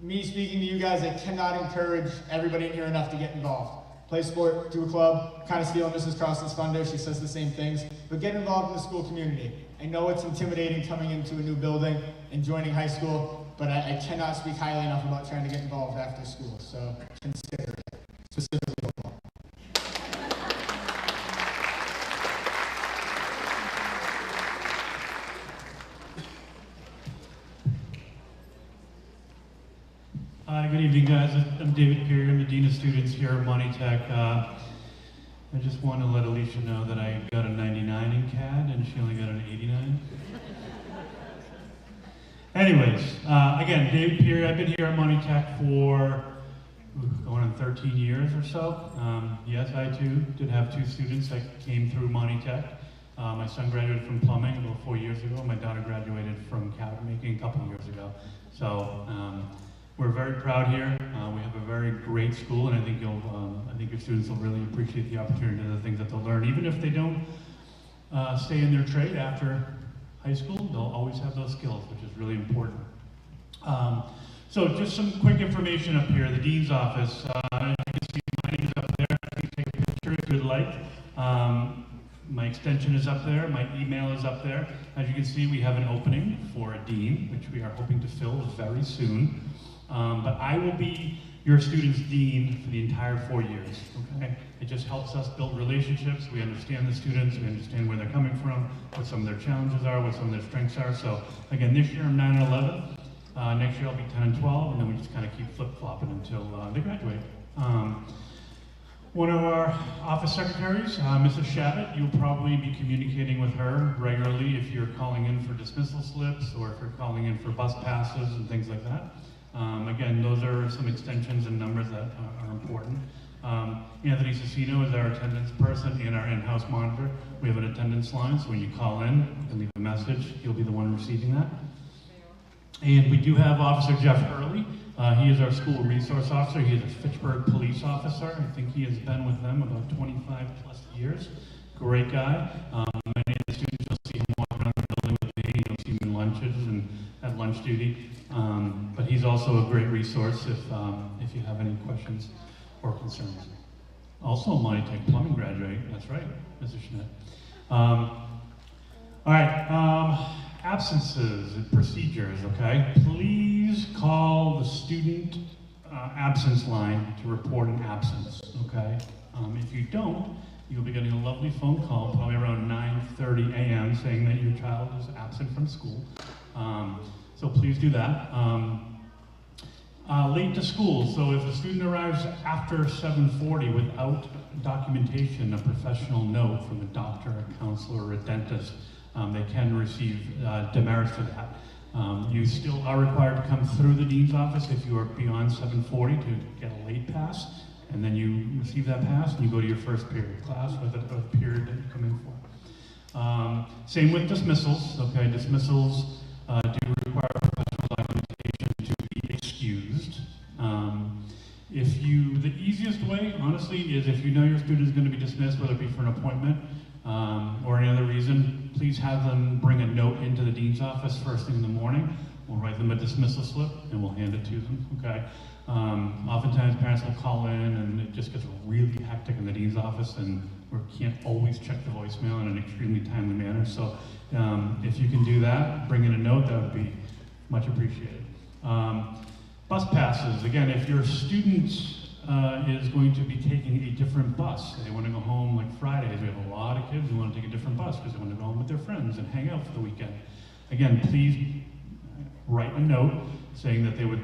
me speaking to you guys, I cannot encourage everybody in here enough to get involved. Play sport, do a club, kind of stealing Mrs. Crossland's thunder, she says the same things, but get involved in the school community. I know it's intimidating coming into a new building and joining high school, but I cannot speak highly enough about trying to get involved after school, so consider it, specifically football. Hi, good evening, guys. I'm David Peary. I'm the Dean of Students here at Monty Tech. I just want to let Alicia know that I got a 99 in CAD and she only got an 89. Anyways, again, David Peary. I've been here at Monty Tech for going on 13 years or so. Yes, I too did have 2 students that came through Monty Tech. My son graduated from plumbing about 4 years ago. My daughter graduated from cabinet making a couple years ago. So we're very proud here. We have a very great school, and I think your students will really appreciate the opportunity and the things that they'll learn. Even if they don't stay in their trade after high school, they'll always have those skills, which is really important. So just some quick information up here. The Dean's office. You can see my name is up there. Please take a picture if you'd like. My extension is up there. My email is up there. As you can see, we have an opening for a Dean, which we are hoping to fill very soon. But I will be your student's dean for the entire 4 years, okay? It just helps us build relationships. We understand the students, we understand where they're coming from, what some of their challenges are, what some of their strengths are. So again, this year I'm 9 and 11. Next year I'll be 10 and 12, and then we just kind of keep flip-flopping until they graduate. One of our office secretaries, Mrs. Shabbat, you'll probably be communicating with her regularly if you're calling in for dismissal slips or if you're calling in for bus passes and things like that. Again, those are some extensions and numbers that are important. Anthony Cicino is our attendance person and our in-house monitor. We have an attendance line, so when you call in and leave a message, he'll be the one receiving that. And we do have Officer Jeff Hurley. He is our school resource officer. He is a Fitchburg police officer. I think he has been with them about 25 plus years. Great guy. Many of the students, you'll see him walking around the building with me. You'll see him in lunches and at lunch duty. But he's also a great resource if you have any questions or concerns. Also, Monty Tech plumbing graduate. That's right, Mr. Schmidt. All right, absences and procedures, okay? Please call the student absence line to report an absence, okay? If you don't, you'll be getting a lovely phone call probably around 9:30 a.m. saying that your child is absent from school. So please do that. Late to school, so if a student arrives after 7:40 without documentation, a professional note from a doctor, a counselor, or a dentist, they can receive demerits for that. You still are required to come through the dean's office if you are beyond 7:40 to get a late pass, and then you receive that pass and you go to your first period class or the period that you come in for. Same with dismissals, okay? Dismissals do require professional documentation to be excused, easiest way, honestly, is if you know your student is going to be dismissed, whether it be for an appointment or any other reason, please have them bring a note into the dean's office first thing in the morning. We'll write them a dismissal slip and we'll hand it to them, okay? Oftentimes parents will call in and it just gets really hectic in the dean's office and we can't always check the voicemail in an extremely timely manner. So if you can do that, bring in a note, that would be much appreciated. Bus passes, again, if your student is going to be taking a different bus, they want to go home like Fridays, we have a lot of kids who want to take a different bus because they want to go home with their friends and hang out for the weekend. Again, please write a note saying that they would,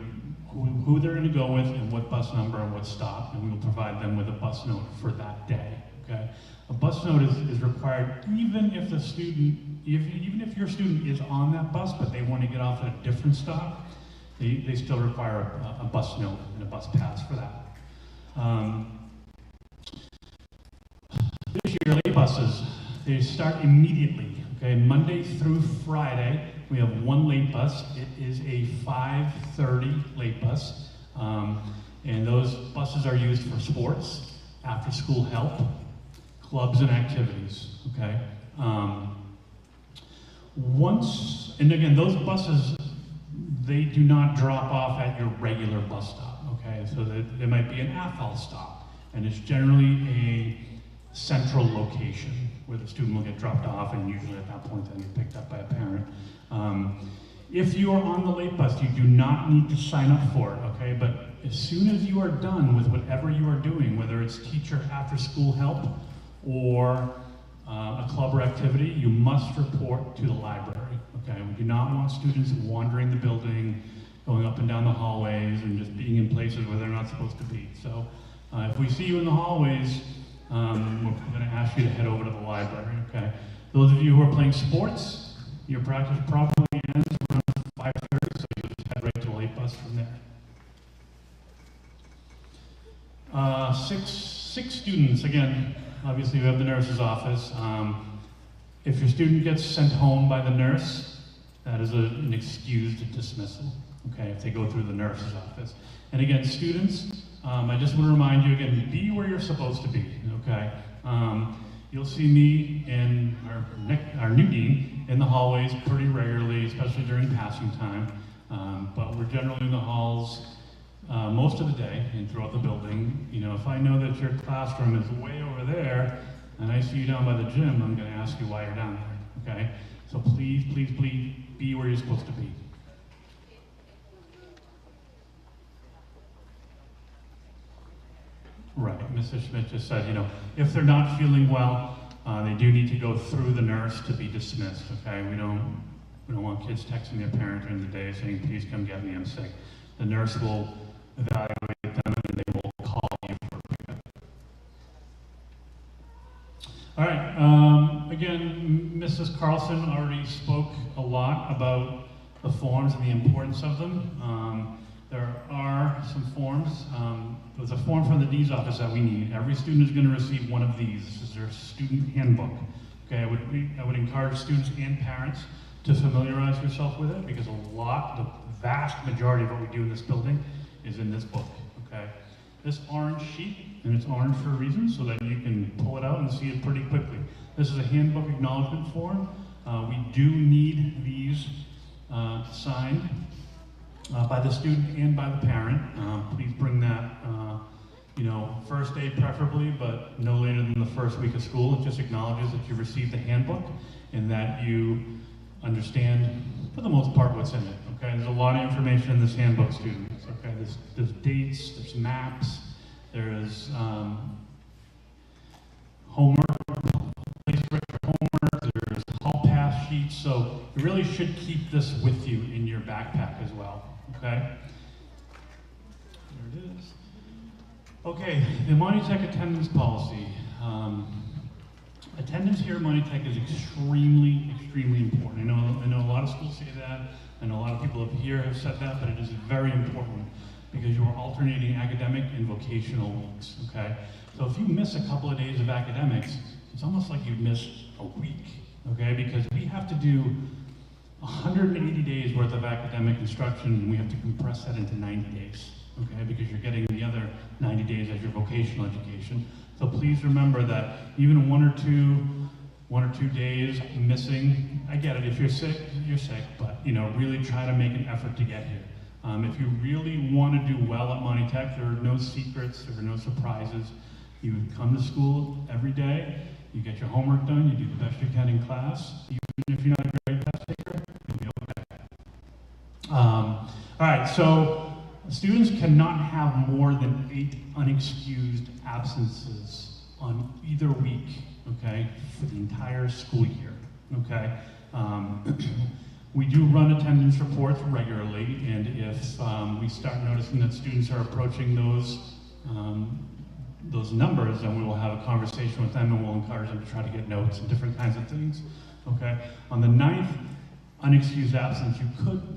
who they're going to go with and what bus number and what stop, and we will provide them with a bus note for that day, okay? A bus note is required even if the student, even if your student is on that bus but they want to get off at a different stop, they still require a bus note and a bus pass for that. This year, late buses, they start immediately, okay? Monday through Friday, we have one late bus. It is a 5:30 late bus. And those buses are used for sports, after school help, clubs and activities, okay? And again, those buses, they do not drop off at your regular bus stop, okay? So there might be an AFL stop, and it's generally a central location where the student will get dropped off, and usually at that point then get picked up by a parent. If you are on the late bus, you do not need to sign up for it, okay? But as soon as you are done with whatever you are doing, whether it's teacher after school help or a club or activity, you must report to the library, okay? We do not want students wandering the building, going up and down the hallways and just being in places where they're not supposed to be. So if we see you in the hallways, we're going to ask you to head over to the library, okay? Those of you who are playing sports, your practice probably ends around 5:30, so you'll just head right to the late bus from there. Six students, again, obviously we have the nurse's office. If your student gets sent home by the nurse, that is an excused dismissal, okay, if they go through the nurse's office. And again, students, I just want to remind you again, be where you're supposed to be, okay? You'll see me and our new dean in the hallways pretty regularly, especially during passing time. But we're generally in the halls most of the day and throughout the building. You know, if I know that your classroom is way over there and I see you down by the gym, I'm going to ask you why you're down there, okay? So please, please, please be where you're supposed to be. Right, Mrs. Schmidt just said, you know, if they're not feeling well, they do need to go through the nurse to be dismissed, okay? We don't want kids texting their parent during the day saying, please come get me, I'm sick. The nurse will evaluate them and they will call you for pickup. All right, again, Mrs. Carlson already spoke a lot about the forms and the importance of them. There are some forms. There's a form from the dean's office that we need. Every student is going to receive one of these. This is their student handbook. Okay, I would encourage students and parents to familiarize yourself with it because the vast majority of what we do in this building is in this book. Okay, this orange sheet, and it's orange for a reason, so that you can pull it out and see it pretty quickly. This is a handbook acknowledgement form. We do need these signed by the student and by the parent. Please bring that, you know, first day preferably, but no later than the first week of school. It just acknowledges that you received the handbook and that you understand, for the most part, what's in it. Okay, there's a lot of information in this handbook, students. Okay, there's dates, there's maps, there's homework, place for homework, there's hall pass sheets. So you really should keep this with you in your backpack as well. Okay, there it is. Okay, the Monty Tech attendance policy. Attendance here at Monty Tech is extremely, extremely important. I know a lot of schools say that, and a lot of people up here have said that, but it is very important because you are alternating academic and vocational weeks, okay? So if you miss a couple of days of academics, it's almost like you missed a week, okay? Because we have to do 180 days worth of academic instruction, and we have to compress that into 90 days, okay, because you're getting the other 90 days as your vocational education. So please remember that even one or two days missing, I get it, if you're sick, but really try to make an effort to get here. If you really want to do well at Monty Tech, there are no secrets, there are no surprises. You come to school every day, you get your homework done, you do the best you can in class. Even if you're not a great test taker, you'll be okay. All right, so students cannot have more than 8 unexcused absences on either week, okay, for the entire school year, okay? We do run attendance reports regularly, and if we start noticing that students are approaching those numbers, then we will have a conversation with them and we'll encourage them to try to get notes and different kinds of things, okay? On the 9th unexcused absence,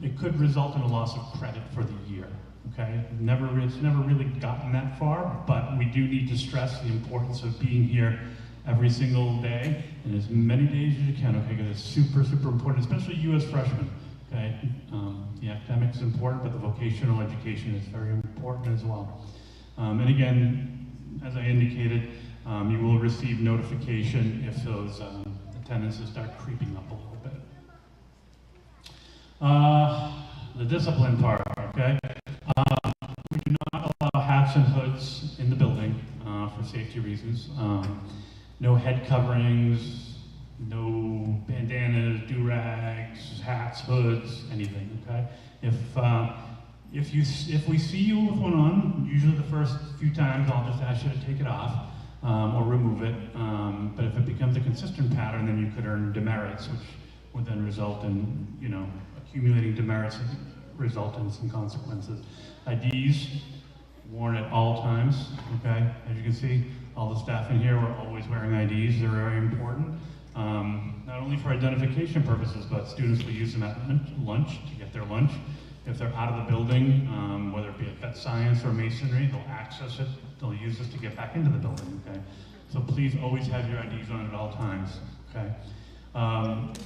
it could result in a loss of credit for the year, okay? It's never really gotten that far, but we do need to stress the importance of being here every single day, and as many days as you can, okay, because it's super, super important, especially you as freshmen, okay? The academics is important, but the vocational education is very important as well. And again, as I indicated, you will receive notification if those attendances start creeping up a little bit. The discipline part, okay? We do not allow hats and hoods in the building for safety reasons. No head coverings, no bandanas, do-rags, hats, hoods, anything, okay? If we see you with one on, usually the first few times I'll just ask you to take it off or remove it. But if it becomes a consistent pattern, then you could earn demerits, which would then result in, accumulating demerits and result in some consequences. IDs worn at all times, okay? As you can see, all the staff in here, we're always wearing IDs. They're very important, not only for identification purposes, but students will use them at lunch to get their lunch. If they're out of the building, whether it be at vet science or masonry, they'll access it. They'll use this to get back into the building, okay? So please always have your IDs on at all times, okay?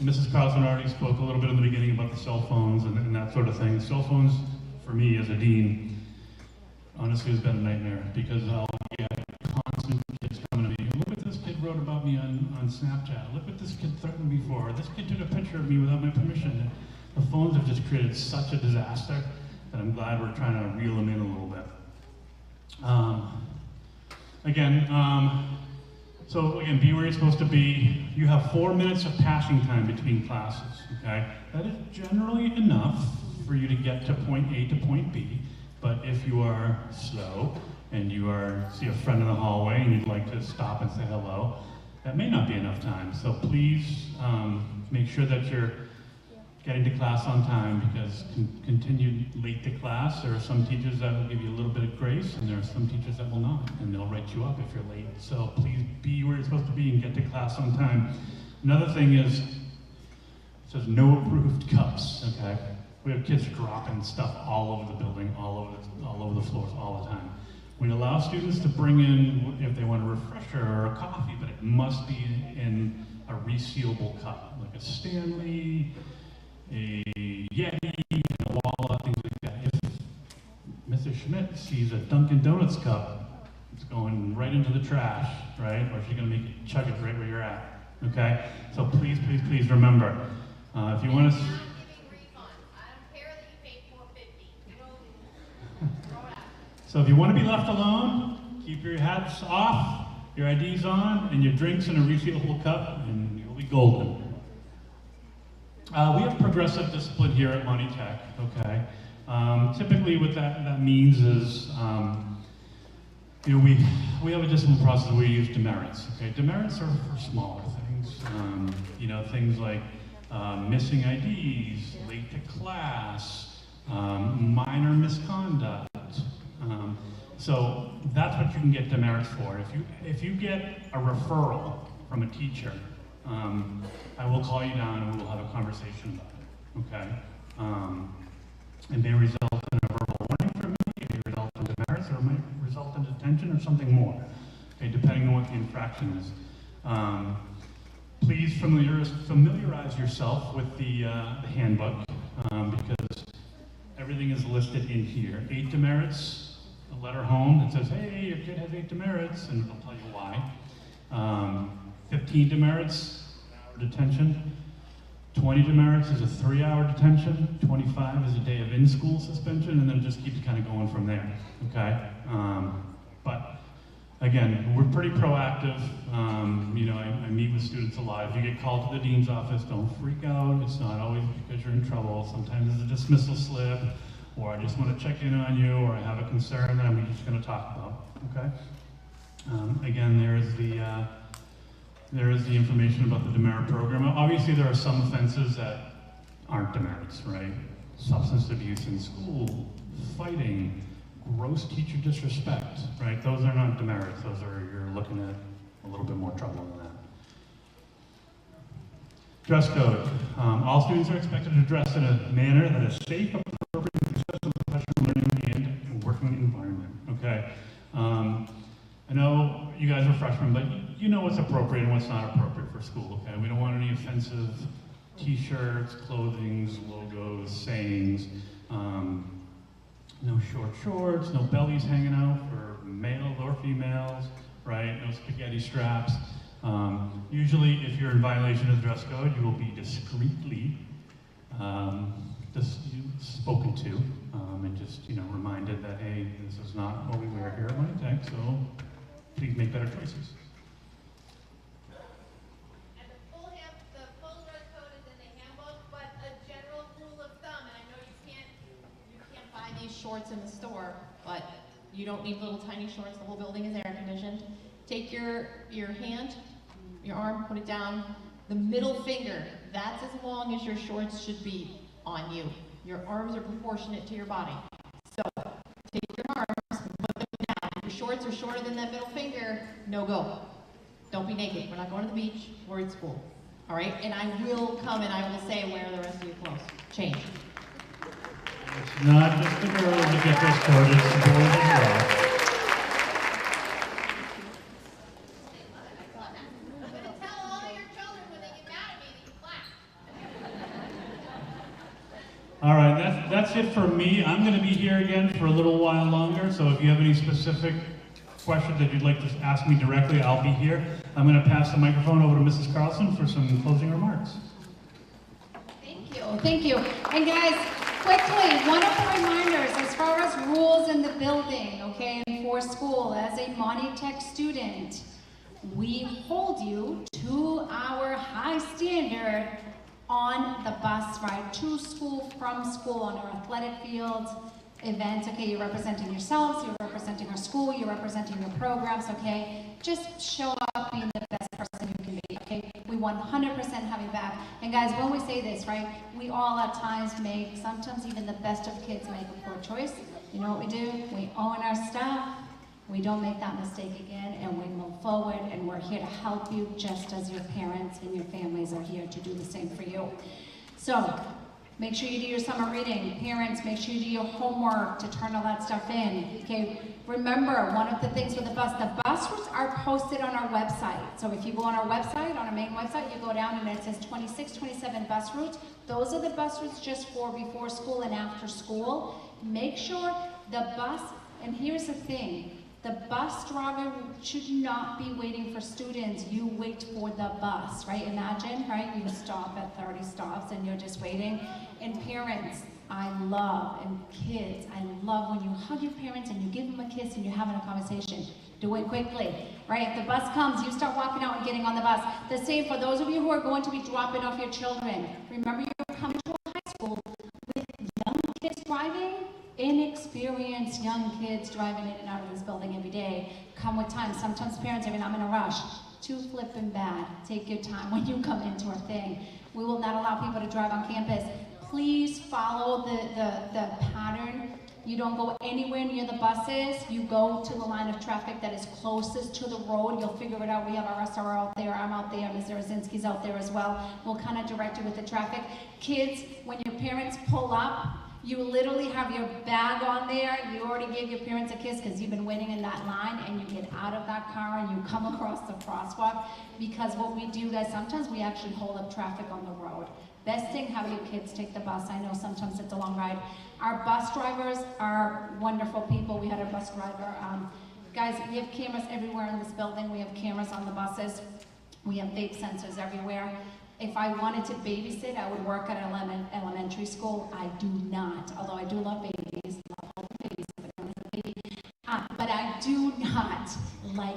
Mrs. Carlson already spoke a little bit in the beginning about the cell phones and that sort of thing. Cell phones, for me as a dean, honestly has been a nightmare because I'll get constant kids coming to me. Look what this kid wrote about me on Snapchat. Look what this kid threatened me for. This kid took a picture of me without my permission. The phones have just created such a disaster that I'm glad we're trying to reel them in a little bit. So again, be where you're supposed to be. You have 4 minutes of passing time between classes, okay? That is generally enough for you to get to point A to point B, but if you are slow and you see a friend in the hallway and you'd like to stop and say hello, that may not be enough time. So please make sure that you're getting to class on time, because continued late to class, there are some teachers that will give you a little bit of grace, and there are some teachers that will not, and they'll write you up if you're late. So please be where you're supposed to be and get to class on time. Another thing is, it says no approved cups, okay? We have kids dropping stuff all over the building, all over the floors, all the time. We allow students to bring in, if they want a refresher or a coffee, but it must be in a resealable cup, like a Stanley, a Yeti, a Walla, things like that. If Mrs. Schmidt sees a Dunkin' Donuts cup, it's going right into the trash, right? Or she's gonna make you chug it right where you're at, okay? So please, please, please remember, if you want to... So if you want to be left alone, keep your hats off, your IDs on, and your drinks in a resealable cup, and you'll be golden. We have progressive discipline here at Monty Tech, okay? Typically what that means is, we have a discipline process where we use demerits, okay? Demerits are for smaller things, things like missing IDs, late to class, minor misconduct. So that's what you can get demerits for. If you get a referral from a teacher, I will call you down and we will have a conversation about it, okay? It may result in a verbal warning from me, it may result in demerits, or it might result in detention or something more, okay, depending on what the infraction is. Please familiarize yourself with the handbook, because everything is listed in here. 8 demerits a letter home that says, hey, your kid has 8 demerits, and it'll tell you why. 15 demerits, an hour detention. 20 demerits is a 3-hour detention. 25 is a day of in-school suspension, and then it just keeps kind of going from there, okay? But again, we're pretty proactive. You know, I meet with students a lot. If you get called to the dean's office, don't freak out. It's not always because you're in trouble. Sometimes it's a dismissal slip, or I just want to check in on you, or I have a concern that I'm just going to talk about, okay? Again, there is the information about the demerit program. Obviously, there are some offenses that aren't demerits, right? Substance abuse in school, fighting, gross teacher disrespect, right? Those are not demerits. Those are, you're looking at a little bit more trouble than that. Dress code. All students are expected to dress in a manner that is safe, appropriate, and consistent with professional learning and working environment, okay? I know you guys are freshmen, but you know what's appropriate and what's not appropriate for school, okay? We don't want any offensive t-shirts, clothing, logos, sayings, no short shorts, no bellies hanging out for males or females, right? No spaghetti straps. Usually, if you're in violation of the dress code, you will be discreetly spoken to and just, you know, reminded that, hey, this is not what we wear here at Money Tech, so please make better choices. And the full dress code is in the handbook, but a general rule of thumb, and I know you can't buy these shorts in the store, but you don't need little tiny shorts. The whole building is air conditioned. Take your hand, your arm, put it down. The middle finger, that's as long as your shorts should be on you. Your arms are proportionate to your body. So take your arms, put them down. If your shorts are shorter than that middle finger, no go. Don't be naked. We're not going to the beach. We're at school. All right? And I will come and I will say, wear the rest of your clothes. Change. It's not just the girls that get dress code, it's the boys as well. All right, that's it for me. I'm going to be here again for a little while longer, so if you have any specific questions that you'd like to ask me directly, I'll be here. I'm going to pass the microphone over to Mrs. Carlson for some closing remarks. Thank you. And guys, quickly, one of the reminders as far as rules in the building, okay, and for school, as a Monty Tech student, we hold you to our high standard on the bus ride to school, from school, on our athletic fields, events, okay, you're representing yourselves, you're representing our school, you're representing your programs, okay? Just show up being the best person you can be, okay? We 100% have you back. And guys, when we say this, right, we all at times make, sometimes even the best of kids make a poor choice. You know what we do? We own our stuff. We don't make that mistake again, and we move forward, and we're here to help you just as your parents and your families are here to do the same for you. So, make sure you do your summer reading. Parents, make sure you do your homework to turn all that stuff in. Okay, remember, one of the things with the bus routes are posted on our website. So if you go on our website, on our main website, you go down and it says 26, 27 bus routes. Those are the bus routes just for before school and after school. Make sure the bus, and here's the thing, the bus driver should not be waiting for students. You wait for the bus, right? Imagine, right? You stop at 30 stops and you're just waiting. And parents, I love, and kids, I love when you hug your parents and you give them a kiss and you're having a conversation. Do it quickly, right? If the bus comes, you start walking out and getting on the bus. The same for those of you who are going to be dropping off your children. Remember, you're coming to a high school with young kids driving. Inexperienced young kids driving in and out of this building every day. Come with time. Sometimes parents are I'm in a rush. Too flippin' bad. Take your time when you come into our thing. We will not allow people to drive on campus. Please follow the pattern. You don't go anywhere near the buses. You go to the line of traffic that is closest to the road. You'll figure it out. We have our SRO out there. I'm out there. Mr. Rosinski's out there as well. We'll kind of direct you with the traffic. Kids, when your parents pull up, You literally have your bag on there, you already gave your parents a kiss because you've been waiting in that line, and you get out of that car and you come across the crosswalk, because what we do, guys, sometimes we actually hold up traffic on the road. Best thing, have your kids take the bus. I know sometimes it's a long ride. Our bus drivers are wonderful people. We had a bus driver. Guys, we have cameras everywhere in this building. We have cameras on the buses. We have vape sensors everywhere. If I wanted to babysit, I would work at an elementary school. I do not, although I do love babies. Love holding babies, but I don't have a baby. But I do not like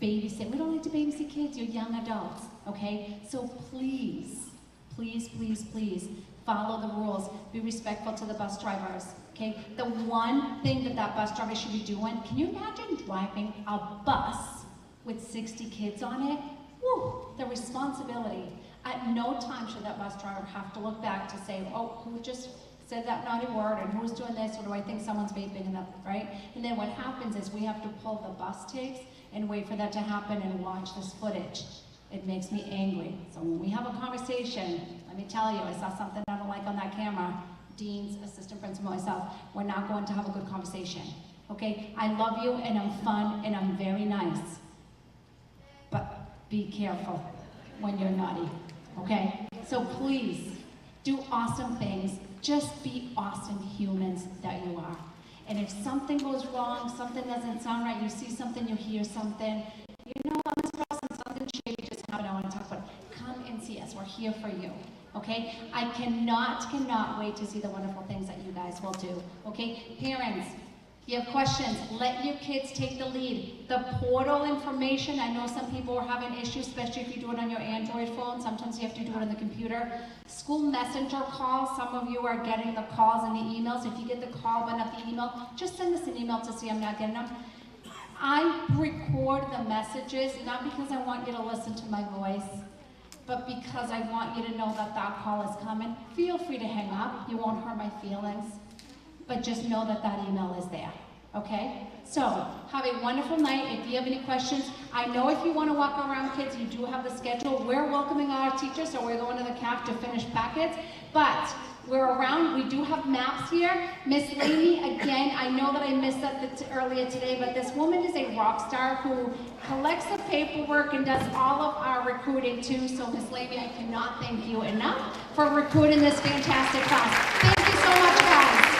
babysit. We don't like to babysit kids. You're young adults, okay? So please, please, please, please follow the rules. Be respectful to the bus drivers, okay? The one thing that bus driver should be doing, can you imagine driving a bus with 60 kids on it? Woo, the responsibility. At no time should that bus driver have to look back to say, oh, who just said that naughty word, and who's doing this, or do I think someone's vaping in the, right? And then what happens is we have to pull the bus tapes and wait for that to happen and watch this footage. It makes me angry. So when we have a conversation, let me tell you, I saw something I don't like on that camera, Dean's assistant principal, myself, we're not going to have a good conversation, okay? I love you, and I'm fun, and I'm very nice, but be careful when you're naughty, okay? So please, do awesome things. Just be awesome humans that you are. And if something goes wrong, something doesn't sound right, you see something, you hear something, you know what, Ms. Carlson, something shady just happened, I want to talk about it. Come and see us, we're here for you, okay? I cannot wait to see the wonderful things that you guys will do, okay? Parents, if you have questions, let your kids take the lead. The portal information, I know some people are having issues, especially if you do it on your Android phone. Sometimes you have to do it on the computer. School messenger calls, some of you are getting the calls and the emails. If you get the call but not the email, just send us an email to see I'm not getting them. I record the messages, not because I want you to listen to my voice, but because I want you to know that that call is coming. Feel free to hang up, you won't hurt my feelings. But just know that that email is there, okay? So, have a wonderful night. If you have any questions, I know if you want to walk around, kids, you do have the schedule. We're welcoming our teachers, so we're going to the CAF to finish packets. But we're around. We do have maps here. Miss Lainey, again, I know that I missed that earlier today, but this woman is a rock star who collects the paperwork and does all of our recruiting too. So, Miss Lainey, I cannot thank you enough for recruiting this fantastic class. Thank you so much, guys.